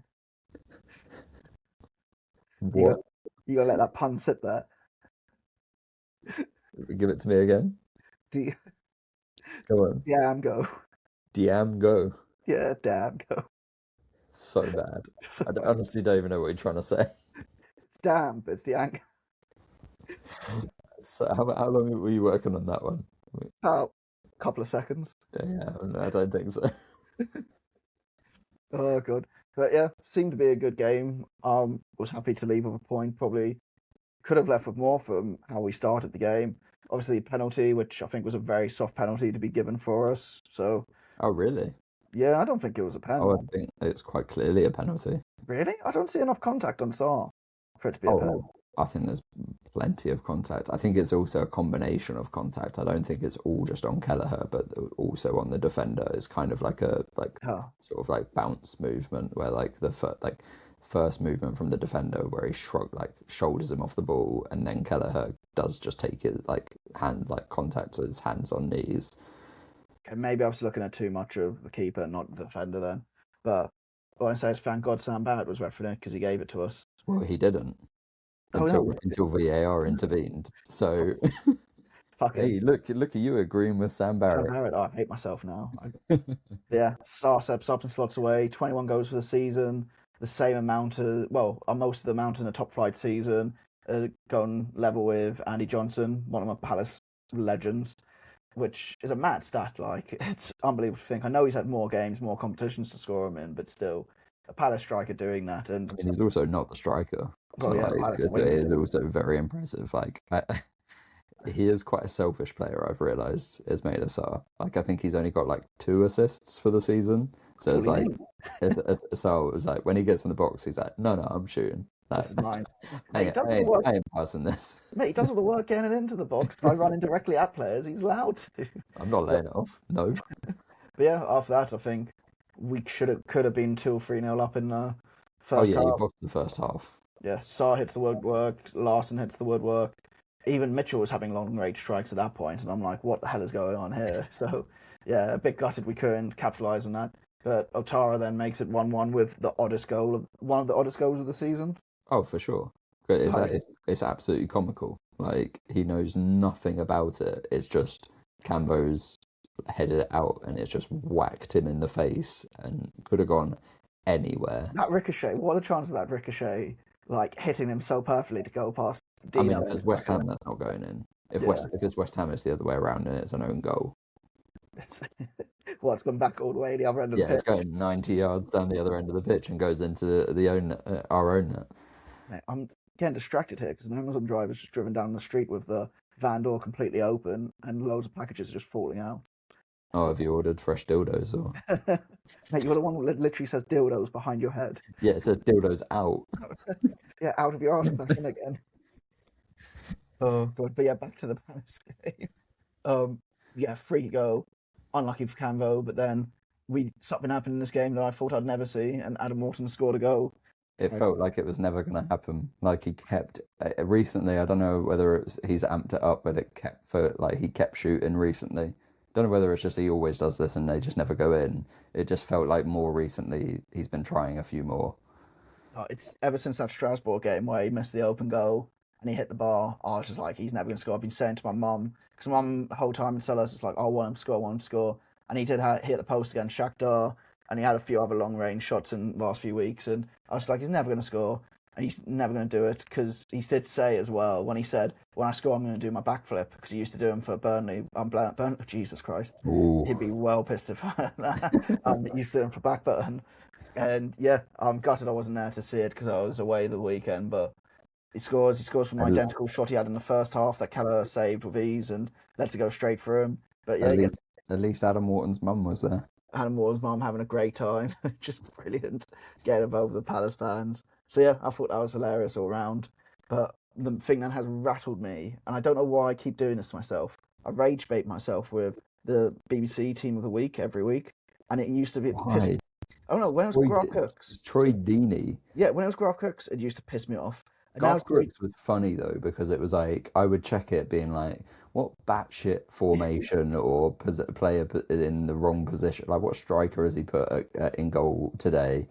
What? You gotta let that pun sit there. Give it to me again. Go on. Damn go. Damn go. Yeah, damn go. So bad. I honestly don't even know what you're trying to say. It's damn, but it's the ang. So how long were you working on that one? About a couple of seconds. Yeah, I don't think so. Oh god. But yeah, seemed to be a good game. Was happy to leave with a point. Probably could have left with more from how we started the game. Obviously, penalty, which I think was a very soft penalty to be given for us. So. Oh really? Yeah, I don't think it was a penalty. Oh, I think it's quite clearly a penalty. Really? I don't see enough contact on SAR for it to be a penalty. I think there's plenty of contact. I think it's also a combination of contact. I don't think it's all just on Kelleher, but also on the defender. It's kind of like a sort of like bounce movement where like the first movement from the defender where he shoulders him off the ball, and then Kelleher does just take it contact with his hands on knees. Okay, maybe I was looking at too much of the keeper, not the defender then. But what I say is, thank God Sam Barrett was refereeing it because he gave it to us. Well, he didn't. Until VAR intervened. So, hey, look at you agreeing with Sam Barrett. Sam Barrett, I hate myself now. Yeah, Sar steps up and slots away. 21 goals for the season. The same amount most of the amount in the top flight season. Gone level with Andy Johnson, one of my Palace legends, which is a mad stat. Like, it's unbelievable to think. I know he's had more games, more competitions to score him in, but still, a Palace striker doing that. And I mean, he's also not the striker. So it is also very impressive. Like, he is quite a selfish player. I've realised Ismaila Sarr. Like, I think he's only got like 2 assists for the season. So it's like, so it was like when he gets in the box, he's like, no, I'm shooting. This is mine. I ain't passing this. Mate, he does all the work getting it into the box by running directly at players. He's allowed to. I'm not laying it off. No. But yeah, after that, I think we could have been 2 or 3-0 up in the Oh first yeah, you half. bossed the first half. Yeah, Sarr hits the woodwork, Larson hits the woodwork. Even Mitchell was having long range strikes at that point, and I'm like, what the hell is going on here? So, yeah, a bit gutted we couldn't capitalise on that. But Otara then makes it 1-1 with the oddest goal of one of the oddest goals of the season. Oh, for sure. But Like, it's absolutely comical. Like he knows nothing about it. It's just Cambo's headed it out, and it's just whacked him in the face, and could have gone anywhere. that ricochet, what are the chances of that ricochet like hitting him so perfectly to go past I mean, Dino? if it's West Ham, that's not going in. Yeah, If it's West Ham, it's the other way around, and it's an own goal. it's what's gone back all the way the other end of Yeah, the it's pitch. going 90 yards down the other end of the pitch and goes into the own our own net. Mate, I'm getting distracted here because an Amazon driver's just driven down the street with the van door completely open and loads of packages just falling out. Oh, have you ordered fresh dildos or? Mate, you're the one that literally says dildos behind your head. Yeah, it says dildos out. Yeah, out of your arse and back in again. Oh god, but yeah, back to the Palace game. Um, yeah, free go, unlucky for Cambo, but then something happened in this game that I thought I'd never see, and Adam Morton scored a goal. It felt like it was never going to happen. Like he kept recently. I don't know whether he's amped it up, but it kept like he kept shooting recently. Don't know whether it's just he always does this and they just never go in. It just felt like more recently he's been trying a few more. It's ever since that Strasbourg game where he missed the open goal and he hit the bar. I was just like, he's never going to score. I've been saying to my mum because mum the whole time would tell us it's like, oh, I want him to score, I want him to score, and he did hit the post against Shakhtar, and he had a few other long range shots in the last few weeks, and I was like, he's never going to score, and he's never going to do it because he did say as well when he said, when I score, I'm going to do my backflip because he used to do them for Burnley. Burnley, Jesus Christ, Ooh. he'd be well pissed if that. He used to do them for Blackburn. And yeah, I'm gutted I wasn't there to see it because I was away the weekend. But he scores from an identical shot he had in the first half that Keller saved with ease and lets it go straight through him. But yeah, at least Adam Wharton's mum was there. Adam Ward's mum having a great time, just brilliant, getting involved with the Palace fans. So yeah, I thought that was hilarious all round. But the thing that has rattled me, and I don't know why I keep doing this to myself, I rage bait myself with the BBC Team of the Week every week, and it used to be piss. Oh no, when it was Graf Cooks. Troy Deeney. Yeah, when it was Graf Cooks, it used to piss me off. And Graf Cooks was funny though because it was like I would check it being like, what batshit formation or player in the wrong position? Like what striker has he put in goal today?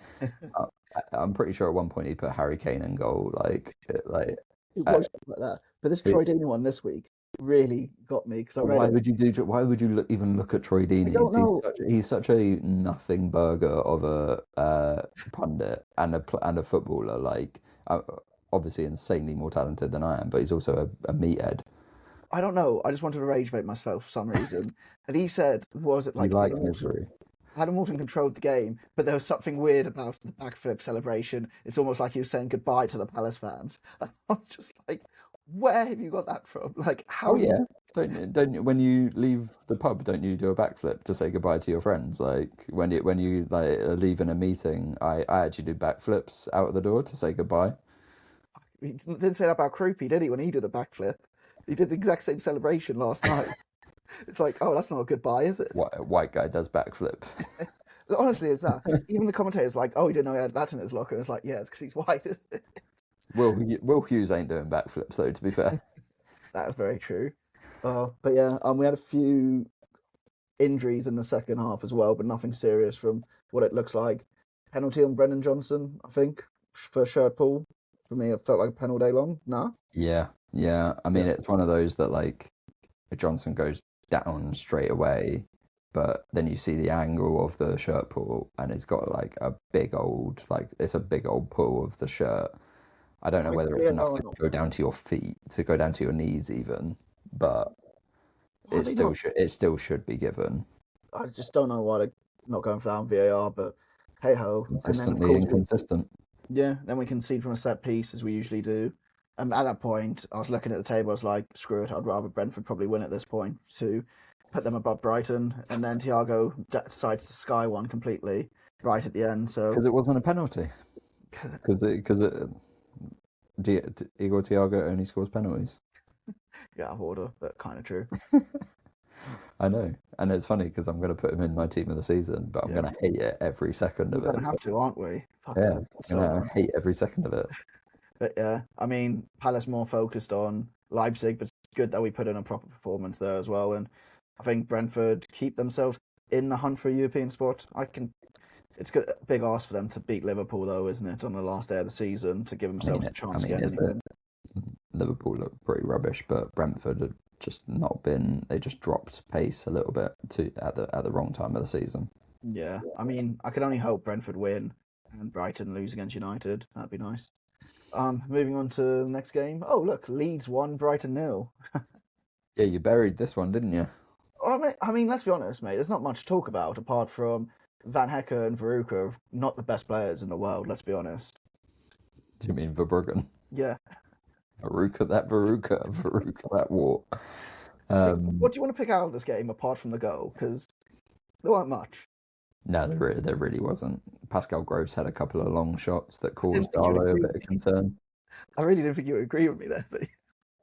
I'm pretty sure at one point he put Harry Kane in goal. It was like that. But this Troy Deeney one this week really got me because I read. Why would you even look at Troy Deeney? I don't know. He's such a nothing burger of a pundit and a footballer. Like obviously insanely more talented than I am, but he's also a meathead. I don't know. I just wanted to rage bait myself for some reason. And he said, was it like misery? Adam Morton controlled the game, but there was something weird about the backflip celebration. It's almost like he was saying goodbye to the Palace fans. I was just like, where have you got that from? Like, how? Oh yeah, don't when you leave the pub, don't you do a backflip to say goodbye to your friends? Like when you like leave in a meeting, I actually do backflips out of the door to say goodbye. He didn't say that about Kroupi, did he? When he did a backflip, he did the exact same celebration last night. It's like, oh, that's not a goodbye, is it? White guy does backflip. Honestly, it's that. Even the commentator's like, oh, he didn't know he had that in his locker. It's like, yeah, it's because he's white, isn't it? Will Hughes ain't doing backflips though, to be fair. That is very true. But yeah, we had a few injuries in the second half as well, but nothing serious from what it looks like. Penalty on Brennan Johnson, I think, for shirt pull. For me, it felt like a penalty day long. Nah? Yeah. I mean, it's one of those that like Johnson goes down straight away, but then you see the angle of the shirt pull, and it's got like a big old pull of the shirt. I don't know whether it's enough to go down to your feet, to go down to your knees even, but it still should be given. I just don't know why they're not going for that on VAR, but hey ho. Consistently inconsistent. Yeah, then we concede from a set piece as we usually do. And at that point, I was looking at the table, I was like, screw it, I'd rather Brentford probably win at this point to put them above Brighton. And then Thiago decides to sky one completely right at the end. So because it wasn't a penalty. Because Igor Thiago only scores penalties. Yeah, out of order, but kind of true. I know, and it's funny because I'm going to put him in my team of the season, but I'm Yeah, going to hate it every second we're of it. gonna have to, aren't we? Fuck's Yeah, sake, I'm that's so going to annoying. hate every second of it. But yeah, I mean, Palace more focused on Leipzig, but it's good that we put in a proper performance there as well. And I think Brentford keep themselves in the hunt for a European spot. It's good, a big ask for them to beat Liverpool, though, isn't it, on the last day of the season to give themselves a I chance mean, again in is the it? end. Liverpool look pretty rubbish, but Brentford had just not been. They just dropped pace a little bit at the wrong time of the season. Yeah, I mean, I can only hope Brentford win and Brighton lose against United. That'd be nice. Moving on to the next game. Oh, look, Leeds 1, Brighton nil. Yeah, you buried this one, didn't you? I mean, let's be honest, mate. There's not much to talk about apart from Van Hecke and Veruca, are not the best players in the world. Let's be honest. Do you mean Verbruggen? Yeah. Veruca that walk. What do you want to pick out of this game apart from the goal? Because there weren't much. No, there really wasn't. Pascal Gross had a couple of long shots that I didn't caused think you'd Darlow a agree bit with of me. concern. I really didn't think you would agree with me there, but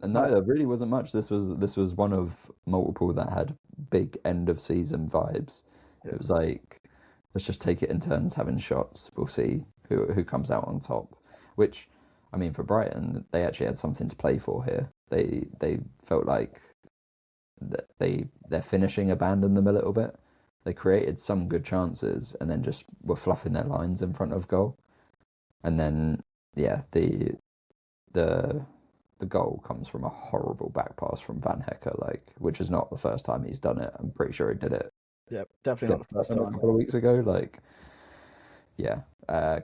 And no. no, there really wasn't much. This was one of multiple that had big end of season vibes. Yeah. It was like, let's just take it in turns having shots. We'll see who comes out on top. Which, I mean, for Brighton, they actually had something to play for here. They felt like their finishing abandoned them a little bit. They created some good chances and then just were fluffing their lines in front of goal. And then yeah, the the goal comes from a horrible back pass from Van Hecke, like which is not the first time he's done it. I'm pretty sure he did it Yeah, definitely not the first a time. couple of weeks ago. Like yeah,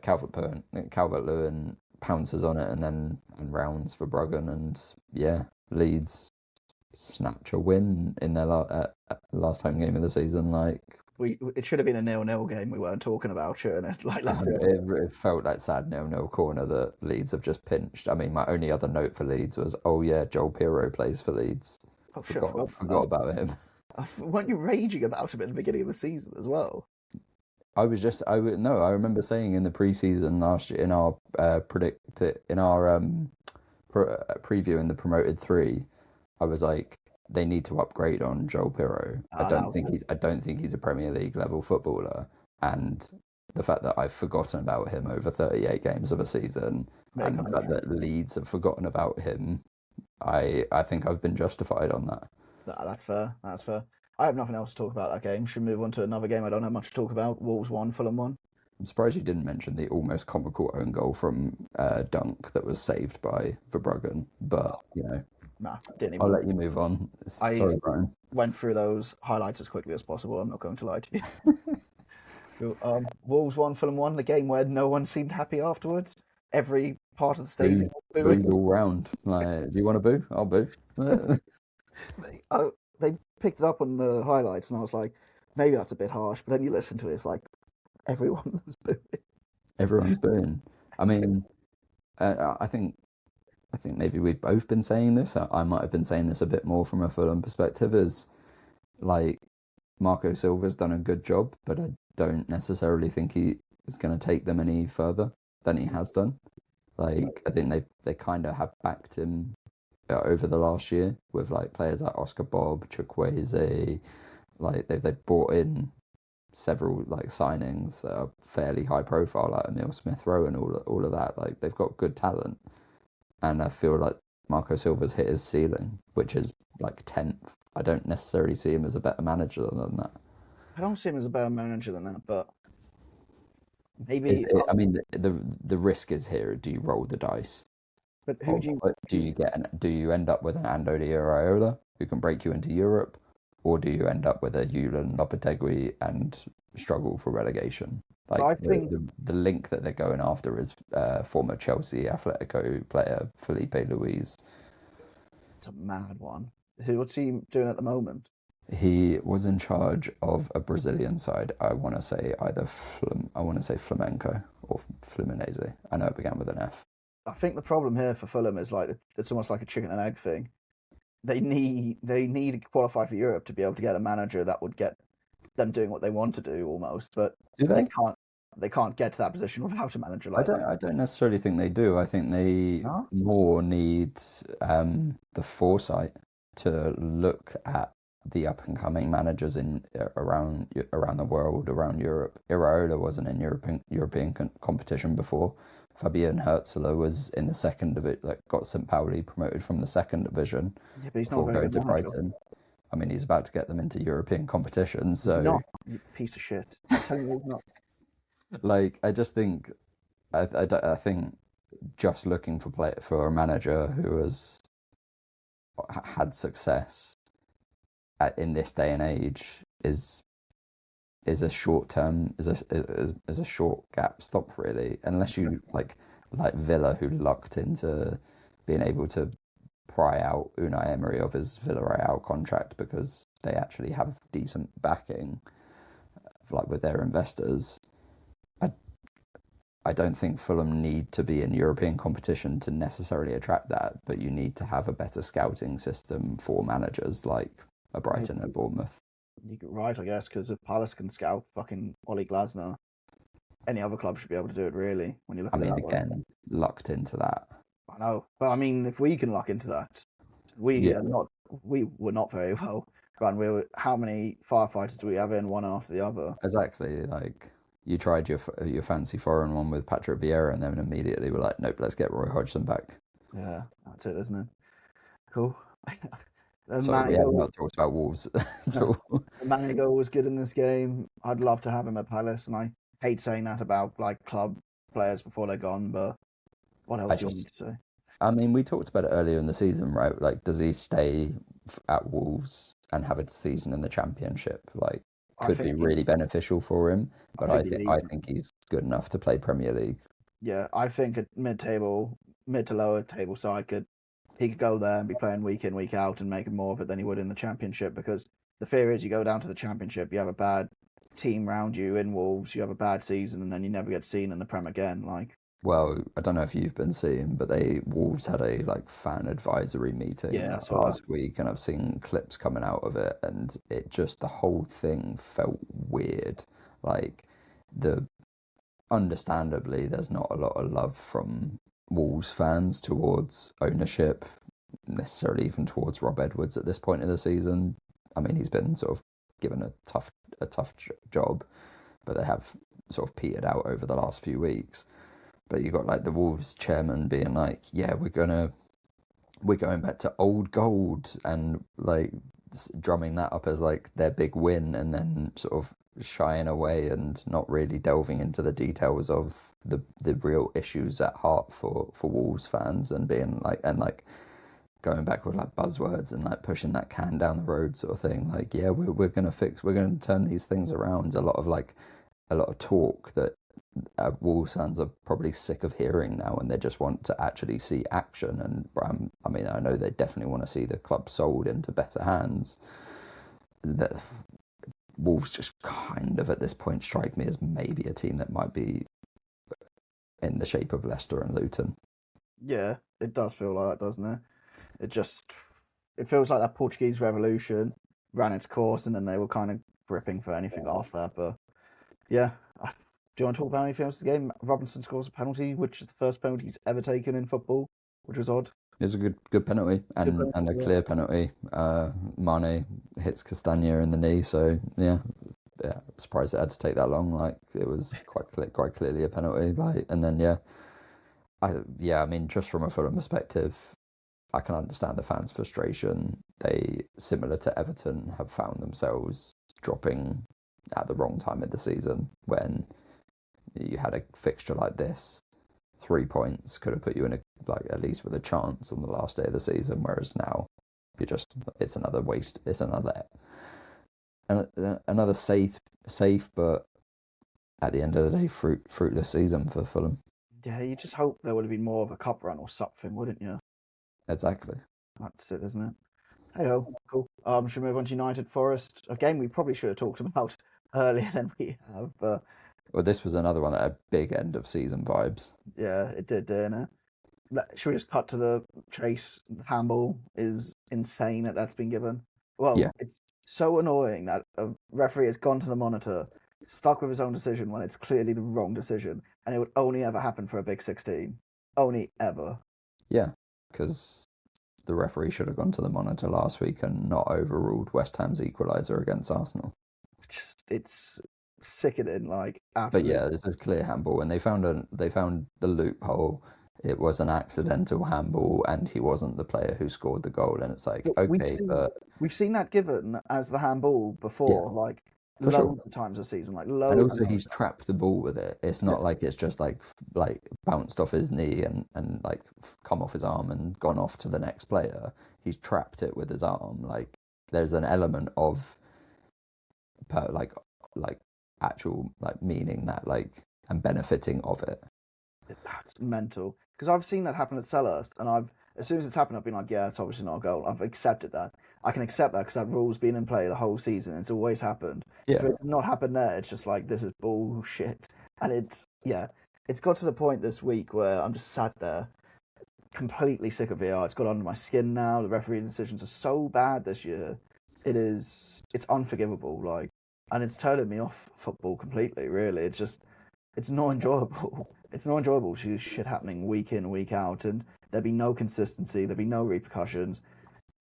Calvert-Lewin pounces on it and rounds for Bruggen, and yeah, Leeds snatch a win in their last home game of the season. Like It should have been a 0-0 game we weren't talking about, shouldn't it? Like, let's be honest. it felt like sad 0-0 corner that Leeds have just pinched. I mean, my only other note for Leeds was, oh yeah, Joel Pirro plays for Leeds. Oh, shit, Forgot about him. weren't you raging about him at the beginning of the season as well? I remember saying in the preseason last year in our preview in the promoted three, I was like, they need to upgrade on Joel Pirro. I don't think he's a Premier League level footballer, and the fact that I've forgotten about him over 38 games of a season, and the fact that Leeds have forgotten about him, I think I've been justified on that. That's fair. That's fair. I have nothing else to talk about that game. Should we move on to another game I don't have much to talk about? Wolves 1, Fulham 1. I'm surprised you didn't mention the almost comical own goal from Dunk that was saved by Verbruggen, but you know. Nah, didn't even. I'll let you move on. Sorry, Brian. Went through those highlights as quickly as possible. I'm not going to lie to you. Wolves 1, Fulham 1, the game where no one seemed happy afterwards. Every part of the stadium booed all round. Like, do you want to boo? I'll boo. They picked it up on the highlights, and I was like, maybe that's a bit harsh. But then you listen to it, it's like everyone was booing. Everyone's booing. I mean, I think maybe we've both been saying this. I might have been saying this a bit more from a Fulham perspective, is like Marco Silva's done a good job, but I don't necessarily think he is going to take them any further than he has done. Like I think they kind of have backed him over the last year with like players like Oscar Bob, Chukwueze. Like they've brought in several like signings that are fairly high profile, like Emil Smith Rowe and all of that. Like they've got good talent. And I feel like Marco Silva's hit his ceiling, which is like 10th. I don't necessarily see him as a better manager than that. I don't see him as a better manager than that, but maybe. I mean, the risk is here. Do you roll the dice? But who do you end up with an Ando Iraola who can break you into Europe, or do you end up with a Julen Lopetegui and struggle for relegation? Like I think the link that they're going after is former Chelsea Atletico player Felipe Luis. It's a mad one. What's he doing at the moment? He was in charge of a Brazilian side. I want to say Flamenco or Fluminense. I know it began with an F. I think the problem here for Fulham is like it's almost like a chicken and egg thing. They need to qualify for Europe to be able to get a manager that would get them doing what they want to do almost, but they can't get to that position without a manager like that. I don't necessarily think they do. I think they more need the foresight to look at the up and coming managers in around the world, around Europe. Iraola wasn't in European competition before. Fabian Herzler was in the second division, like got St. Pauli promoted from the second division Yeah, but he's not a before very going good to manager. Brighton. I mean, he's about to get them into European competition, He's so not, you piece of shit. I'm telling you, he's not. like I just think I think just looking for a manager who has had success in this day and age is a short term is a short gap stop really, unless you like Villa, who lucked into being able to pry out Unai Emery of his Villarreal contract because they actually have decent backing like with their investors. I I don't think Fulham need to be in European competition to necessarily attract that, but you need to have a better scouting system for managers like a Brighton and Bournemouth. You're right, I guess, because if Palace can scout fucking Ollie Glasner, any other club should be able to do it, really, when you look I at it mean, that way. again, lucked into that. I know. But I mean, if we can lock into that, we Yeah, are not, we were not very well run. How many firefighters do we have in one after the other? exactly. Like you tried your fancy foreign one with Patrick Vieira, and then immediately were like, nope, let's get Roy Hodgson back. Yeah, that's it, isn't it? Cool. The Sorry, we have Manigo, not talked about Wolves at no, all. the Manigo was good in this game. I'd love to have him at Palace, and I hate saying that about like club players before they're gone. But what else I do you want me just, to say? I mean, we talked about it earlier in the season, right? Like, does he stay at Wolves and have a season in the Championship? Like, I could be think really beneficial for him. I But think he I needs. think he's good enough to play Premier League. Yeah, I think a mid to lower table side he could go there and be playing week in week out and making more of it than he would in the Championship. Because the fear is you go down to the Championship, you have a bad team round you in Wolves, you have a bad season, and then you never get seen in the Prem again. Like, Well, I don't know if you've been seeing, but Wolves had a like fan advisory yeah, meeting I saw that. last week, and I've seen clips coming out of it, and it just the whole thing felt weird. Like the understandably, there's not a lot of love from Wolves fans towards ownership, necessarily even towards Rob Edwards at this point in the season. I mean, he's been sort of given a tough job, but they have sort of petered out over the last few weeks. But you got like the Wolves chairman being like, "Yeah, we're going back to old gold," and like drumming that up as like their big win, and then sort of shying away and not really delving into the details of the real issues at heart for Wolves fans, and being like going back with like buzzwords and like pushing that can down the road sort of thing. Like, yeah, we're gonna turn these things around. A lot of talk that Wolves fans are probably sick of hearing now, and they just want to actually see action. And I mean, I know they definitely want to see the club sold into better hands. That Wolves just kind of at this point strike me as maybe a team that might be in the shape of Leicester and Luton. Yeah, it does feel like that, doesn't it? It just it feels like that Portuguese revolution ran its course, and then they were kind of gripping for anything after that. But yeah, do you want to talk about anything else? The game, Robinson scores a penalty, which is the first penalty he's ever taken in football, which was odd. It was a good penalty Good and penalty, a yeah. clear penalty. Mane hits Castagna in the knee, so yeah, surprised it had to take that long. Like it was quite clearly a penalty. Like and then I mean just from a Fulham perspective, I can understand the fans' frustration. They, similar to Everton, have found themselves dropping at the wrong time of the season when you had a fixture like this. 3 points could have put you in at least with a chance on the last day of the season, whereas now it's another waste. It's another safe, but at the end of the day, fruitless season for Fulham. Yeah, you just hope there would have been more of a cup run or something, wouldn't you? Exactly. That's it, isn't it? Hey ho, cool. Should we move on to United Forest? A game we probably should have talked about earlier than we have, but Well, this was another one that had big end of season vibes. yeah, it did, didn't it? Should we just cut to the chase? The handball is insane that's been given. Well, Yeah, it's so annoying that a referee has gone to the monitor, stuck with his own decision when it's clearly the wrong decision, and it would only ever happen for a big 16. Only ever. yeah, because the referee should have gone to the monitor last week and not overruled West Ham's equaliser against Arsenal. It's sickening, like But absolutely. yeah, this is clear handball, and they found the loophole. It was an accidental handball, and he wasn't the player who scored the goal. And it's like, But okay, but we've seen that given as the handball yeah, before, like for sure. loads of times this season, like And loads and also, loads. he's trapped the ball with it. It's not Yeah, like it's just like bounced off his knee and like come off his arm and gone off to the next player. He's trapped it with his arm. Like there's an element of like actual like meaning that like and benefiting of it. it's mental because I've seen that happen at Selhurst, and as soon as it's happened, I've been like, yeah, it's obviously not a goal. I've accepted that. I can accept that because that rule's been in play the whole season. It's always happened. Yeah, For it to not happen there, it's just like this is bullshit. And it's got to the point this week where I'm just sat there completely sick of VR. It's got under my skin now. The referee decisions are so bad this year. It's unforgivable. Like, and it's turning me off football completely. Really, it's not enjoyable. It's not enjoyable. Shit happening week in, week out, and there'd be no consistency. There'd be no repercussions.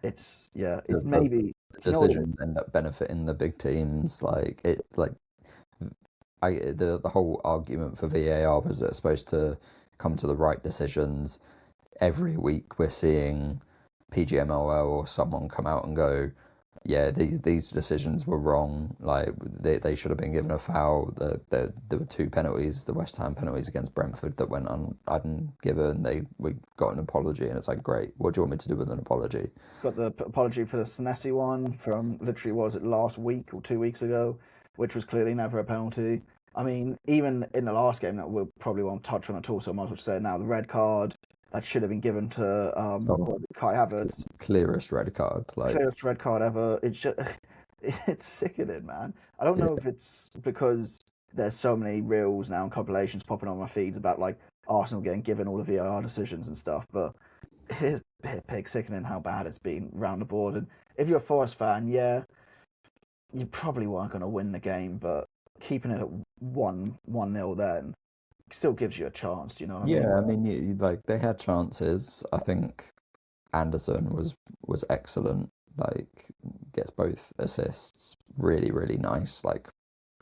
It's the, it's the maybe. Do you know what it is? decisions end up benefiting the big teams. Like it, like the whole argument for VAR was that it's supposed to come to the right decisions. Every week we're seeing PGMOL or someone come out and go, yeah, these decisions were wrong. Like they should have been given a foul. There were two penalties, the West Ham penalties against Brentford that went ungiven. We got an apology, and it's like, great. What do you want me to do with an apology? Got the apology for the Senesi one from literally, what was it, last week or 2 weeks ago, which was clearly never a penalty. I mean, even in the last game that we probably won't touch on at all, so I might as well say it now. The red card that should have been given to Oh, Kai Havertz, clearest red card. Like, clearest red card ever. It's just, it's sickening, man. I don't yeah, know if it's because there's so many reels now and compilations popping on my feeds about like Arsenal getting given all the VAR decisions and stuff, but it's a bit pig sickening how bad it's been round the board. And if you're a Forest fan, yeah, you probably weren't going to win the game, but keeping it at 1-0 then still gives you a chance. Do you know what I mean? yeah. I mean, like they had chances. I think Anderson was excellent. Like gets both assists. Really, really nice. Like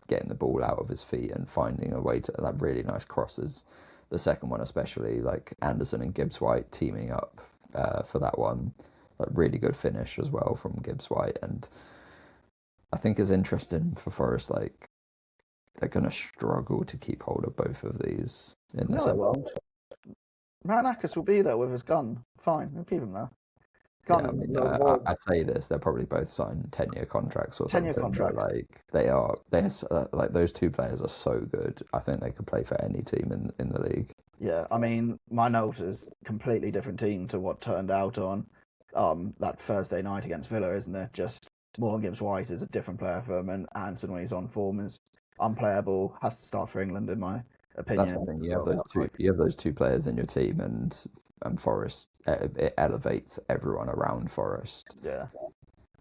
getting the ball out of his feet and finding a way to like really nice crosses. The second one, especially like Anderson and Gibbs White teaming up for that one, like really good finish as well from Gibbs White. And I think it's interesting for Forest, like they're gonna struggle to keep hold of both of these in the No, they second. won't. Maranakis will be there with his gun. Fine, we'll keep him there. Yeah, Gun I and mean, the ball. I say this, they're probably both signed 10-year contracts or 10-year something, but contract. like they're like those two players are so good. I think they could play for any team in the league. Yeah, I mean, my note is completely different team to what turned out on that Thursday night against Villa, isn't it? Just Morgan Gibbs White is a different player for him, and Anson when he's on form is unplayable. Has to start for England, in my That's the opinion. thing. So, You have those two players in your team, and Forest it elevates everyone around Forest. yeah,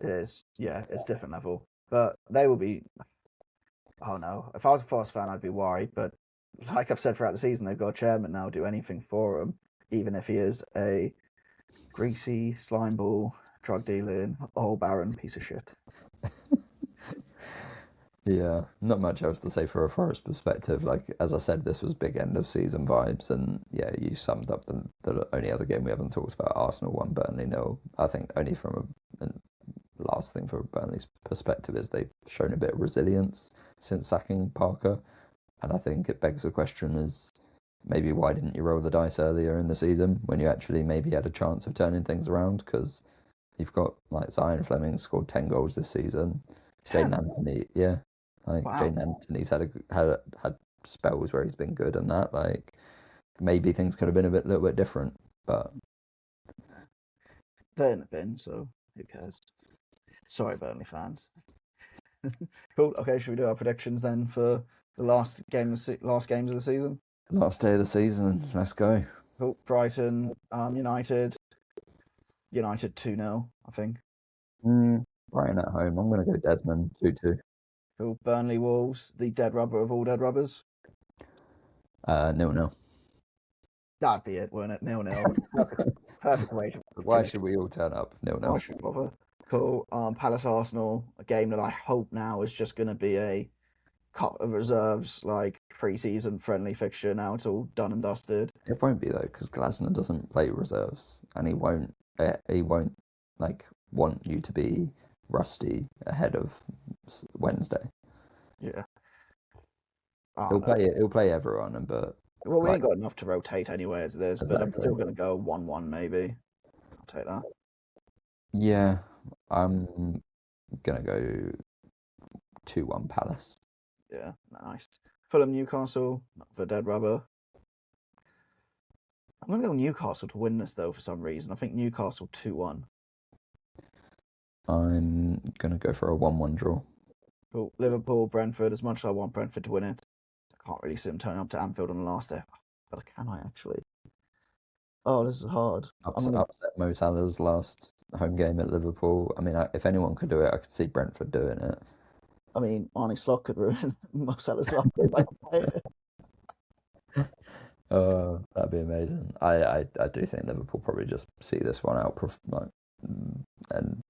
it's different level. But they will be. Oh no, if I was a Forest fan, I'd be worried. But like I've said throughout the season, they've got a chairman now do anything for them, even if he is a greasy slimeball, drug dealing, old baron piece of shit. Yeah, not much else to say for a Forest perspective. Like as I said, this was big end of season vibes, and yeah, you summed up the only other game we haven't talked about. Arsenal won, Burnley nil. I think only from a last thing from Burnley's perspective is they've shown a bit of resilience since sacking Parker, and I think it begs the question is maybe why didn't you roll the dice earlier in the season when you actually maybe had a chance of turning things around? Because you've got like Zion Fleming scored 10 goals this season. Jaden 10. Anthony, yeah, like Wow. Jaden Anthony's had spells where he's been good and that. Like maybe things could have been little bit different, but They're in the bin, so who cares? Sorry, Burnley fans. Cool. Okay, should we do our predictions then for the last games of the season? last day of the season, let's go. Cool. Brighton, United 2-0, I think. Brighton at home. I'm gonna go Desmond 2-2. Cool. Burnley Wolves, the dead rubber of all dead rubbers. 0-0. That'd be it, wouldn't it? 0-0. perfect way to Why finish. should we all turn up? 0-0. Why should we bother? Cool. Palace Arsenal, a game that I hope now is just going to be a cut of reserves, like pre-season friendly fixture. Now it's all done and dusted. It won't be though, because Glasner doesn't play reserves, and he won't like want you to be rusty ahead of Wednesday. Yeah. He'll play everyone, but well, we ain't got enough to rotate anyway as it is, but I'm still going to go 1-1 maybe. I'll take that. Yeah, I'm gonna go 2-1 Palace. Yeah, nice. Fulham Newcastle, the dead rubber. I'm going to go Newcastle to win this though for some reason. I think Newcastle 2-1. I'm gonna go for a 1-1 draw. Cool. Liverpool, Brentford. As much as I want Brentford to win it, I can't really see them turning up to Anfield on the last day. But can I actually? Oh, this is hard. Upset Mo Salah's last home game at Liverpool. I mean, if anyone could do it, I could see Brentford doing it. I mean, Arnie Slot could ruin Mo Salah's last game by playing it. That'd be amazing. I do think Liverpool probably just see this one out, and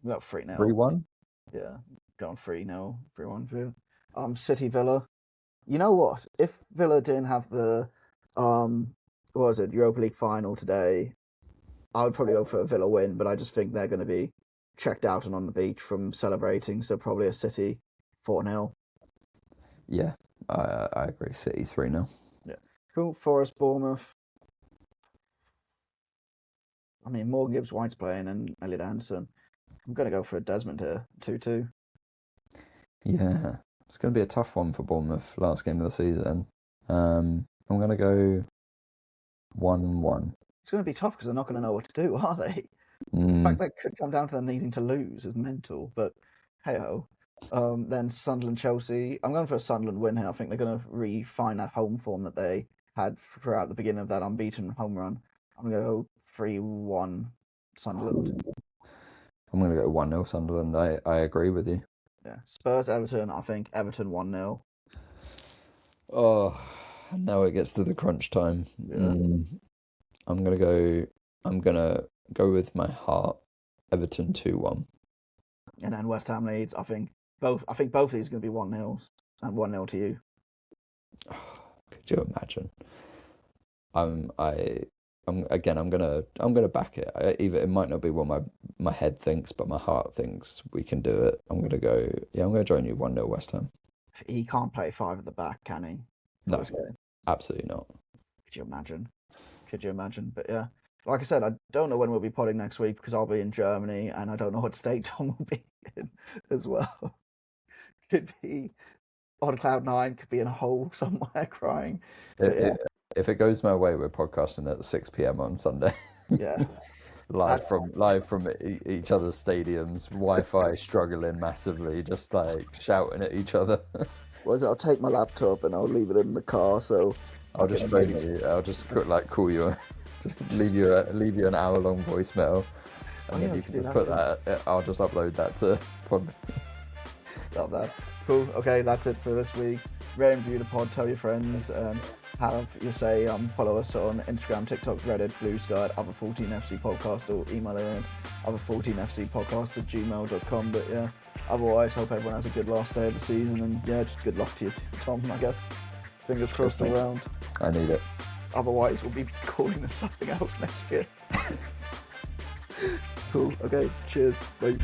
We got 3-0. 3-1. Yeah, going 3-0, 3-1 for you. City Villa. You know what? If Villa didn't have the what was it, Europa League final today, I would probably go for a Villa win, but I just think they're going to be checked out and on the beach from celebrating, so probably a City 4-0. Yeah, I agree. City 3-0. Yeah. Cool. Forest, Bournemouth. I mean, more Gibbs White's playing and Elliot Anderson. I'm going to go for a Desmond here, 2-2. Yeah, it's going to be a tough one for Bournemouth, last game of the season. I'm going to go 1-1. It's going to be tough because they're not going to know what to do, are they? The fact that could come down to them needing to lose is mental, but hey-ho. Then Sunderland, Chelsea. I'm going for a Sunderland win here. I think they're going to refine that home form that they had throughout the beginning of that unbeaten home run. I'm going to go 3-1 Sunderland. I'm going to go 1-0 Sunderland. I agree with you. Yeah. Spurs, Everton. I think Everton 1-0. Oh, now it gets to the crunch time. Yeah. I'm gonna go with my heart. Everton 2-1. And then West Ham, Leeds. I think both of these are going to be 1-0s and 1-0 to you. Could you imagine? I'm gonna back it. It might not be what my head thinks, but my heart thinks we can do it. I'm gonna join you 1-0 West Ham. He can't play 5 at the back, can he? No, absolutely not. Could you imagine? But yeah, like I said, I don't know when we'll be potting next week because I'll be in Germany and I don't know what state Tom will be in as well. Could be on cloud 9, could be in a hole somewhere crying. If it goes my way, we're podcasting at 6 p.m. on Sunday. Yeah. live from each other's stadiums, Wi-Fi struggling massively, just like shouting at each other. I'll take my laptop and I'll leave it in the car, so I'll just phone you. I'll just call you, just leave you an hour-long voicemail, and then you can just put that. I'll just upload that to Pod. Love that. Cool. Okay, that's it for this week. Rate and review the pod. Tell your friends. Have your say. Follow us on Instagram, TikTok, Reddit, Blue Sky, Other14FC Podcast, or email it at other14fcpodcast@gmail.com. But yeah, otherwise, hope everyone has a good last day of the season, and yeah, just good luck to you, Tom. I guess. Fingers crossed all round. I need it. Otherwise, we'll be calling this something else next year. Cool. Okay. Cheers. Bye.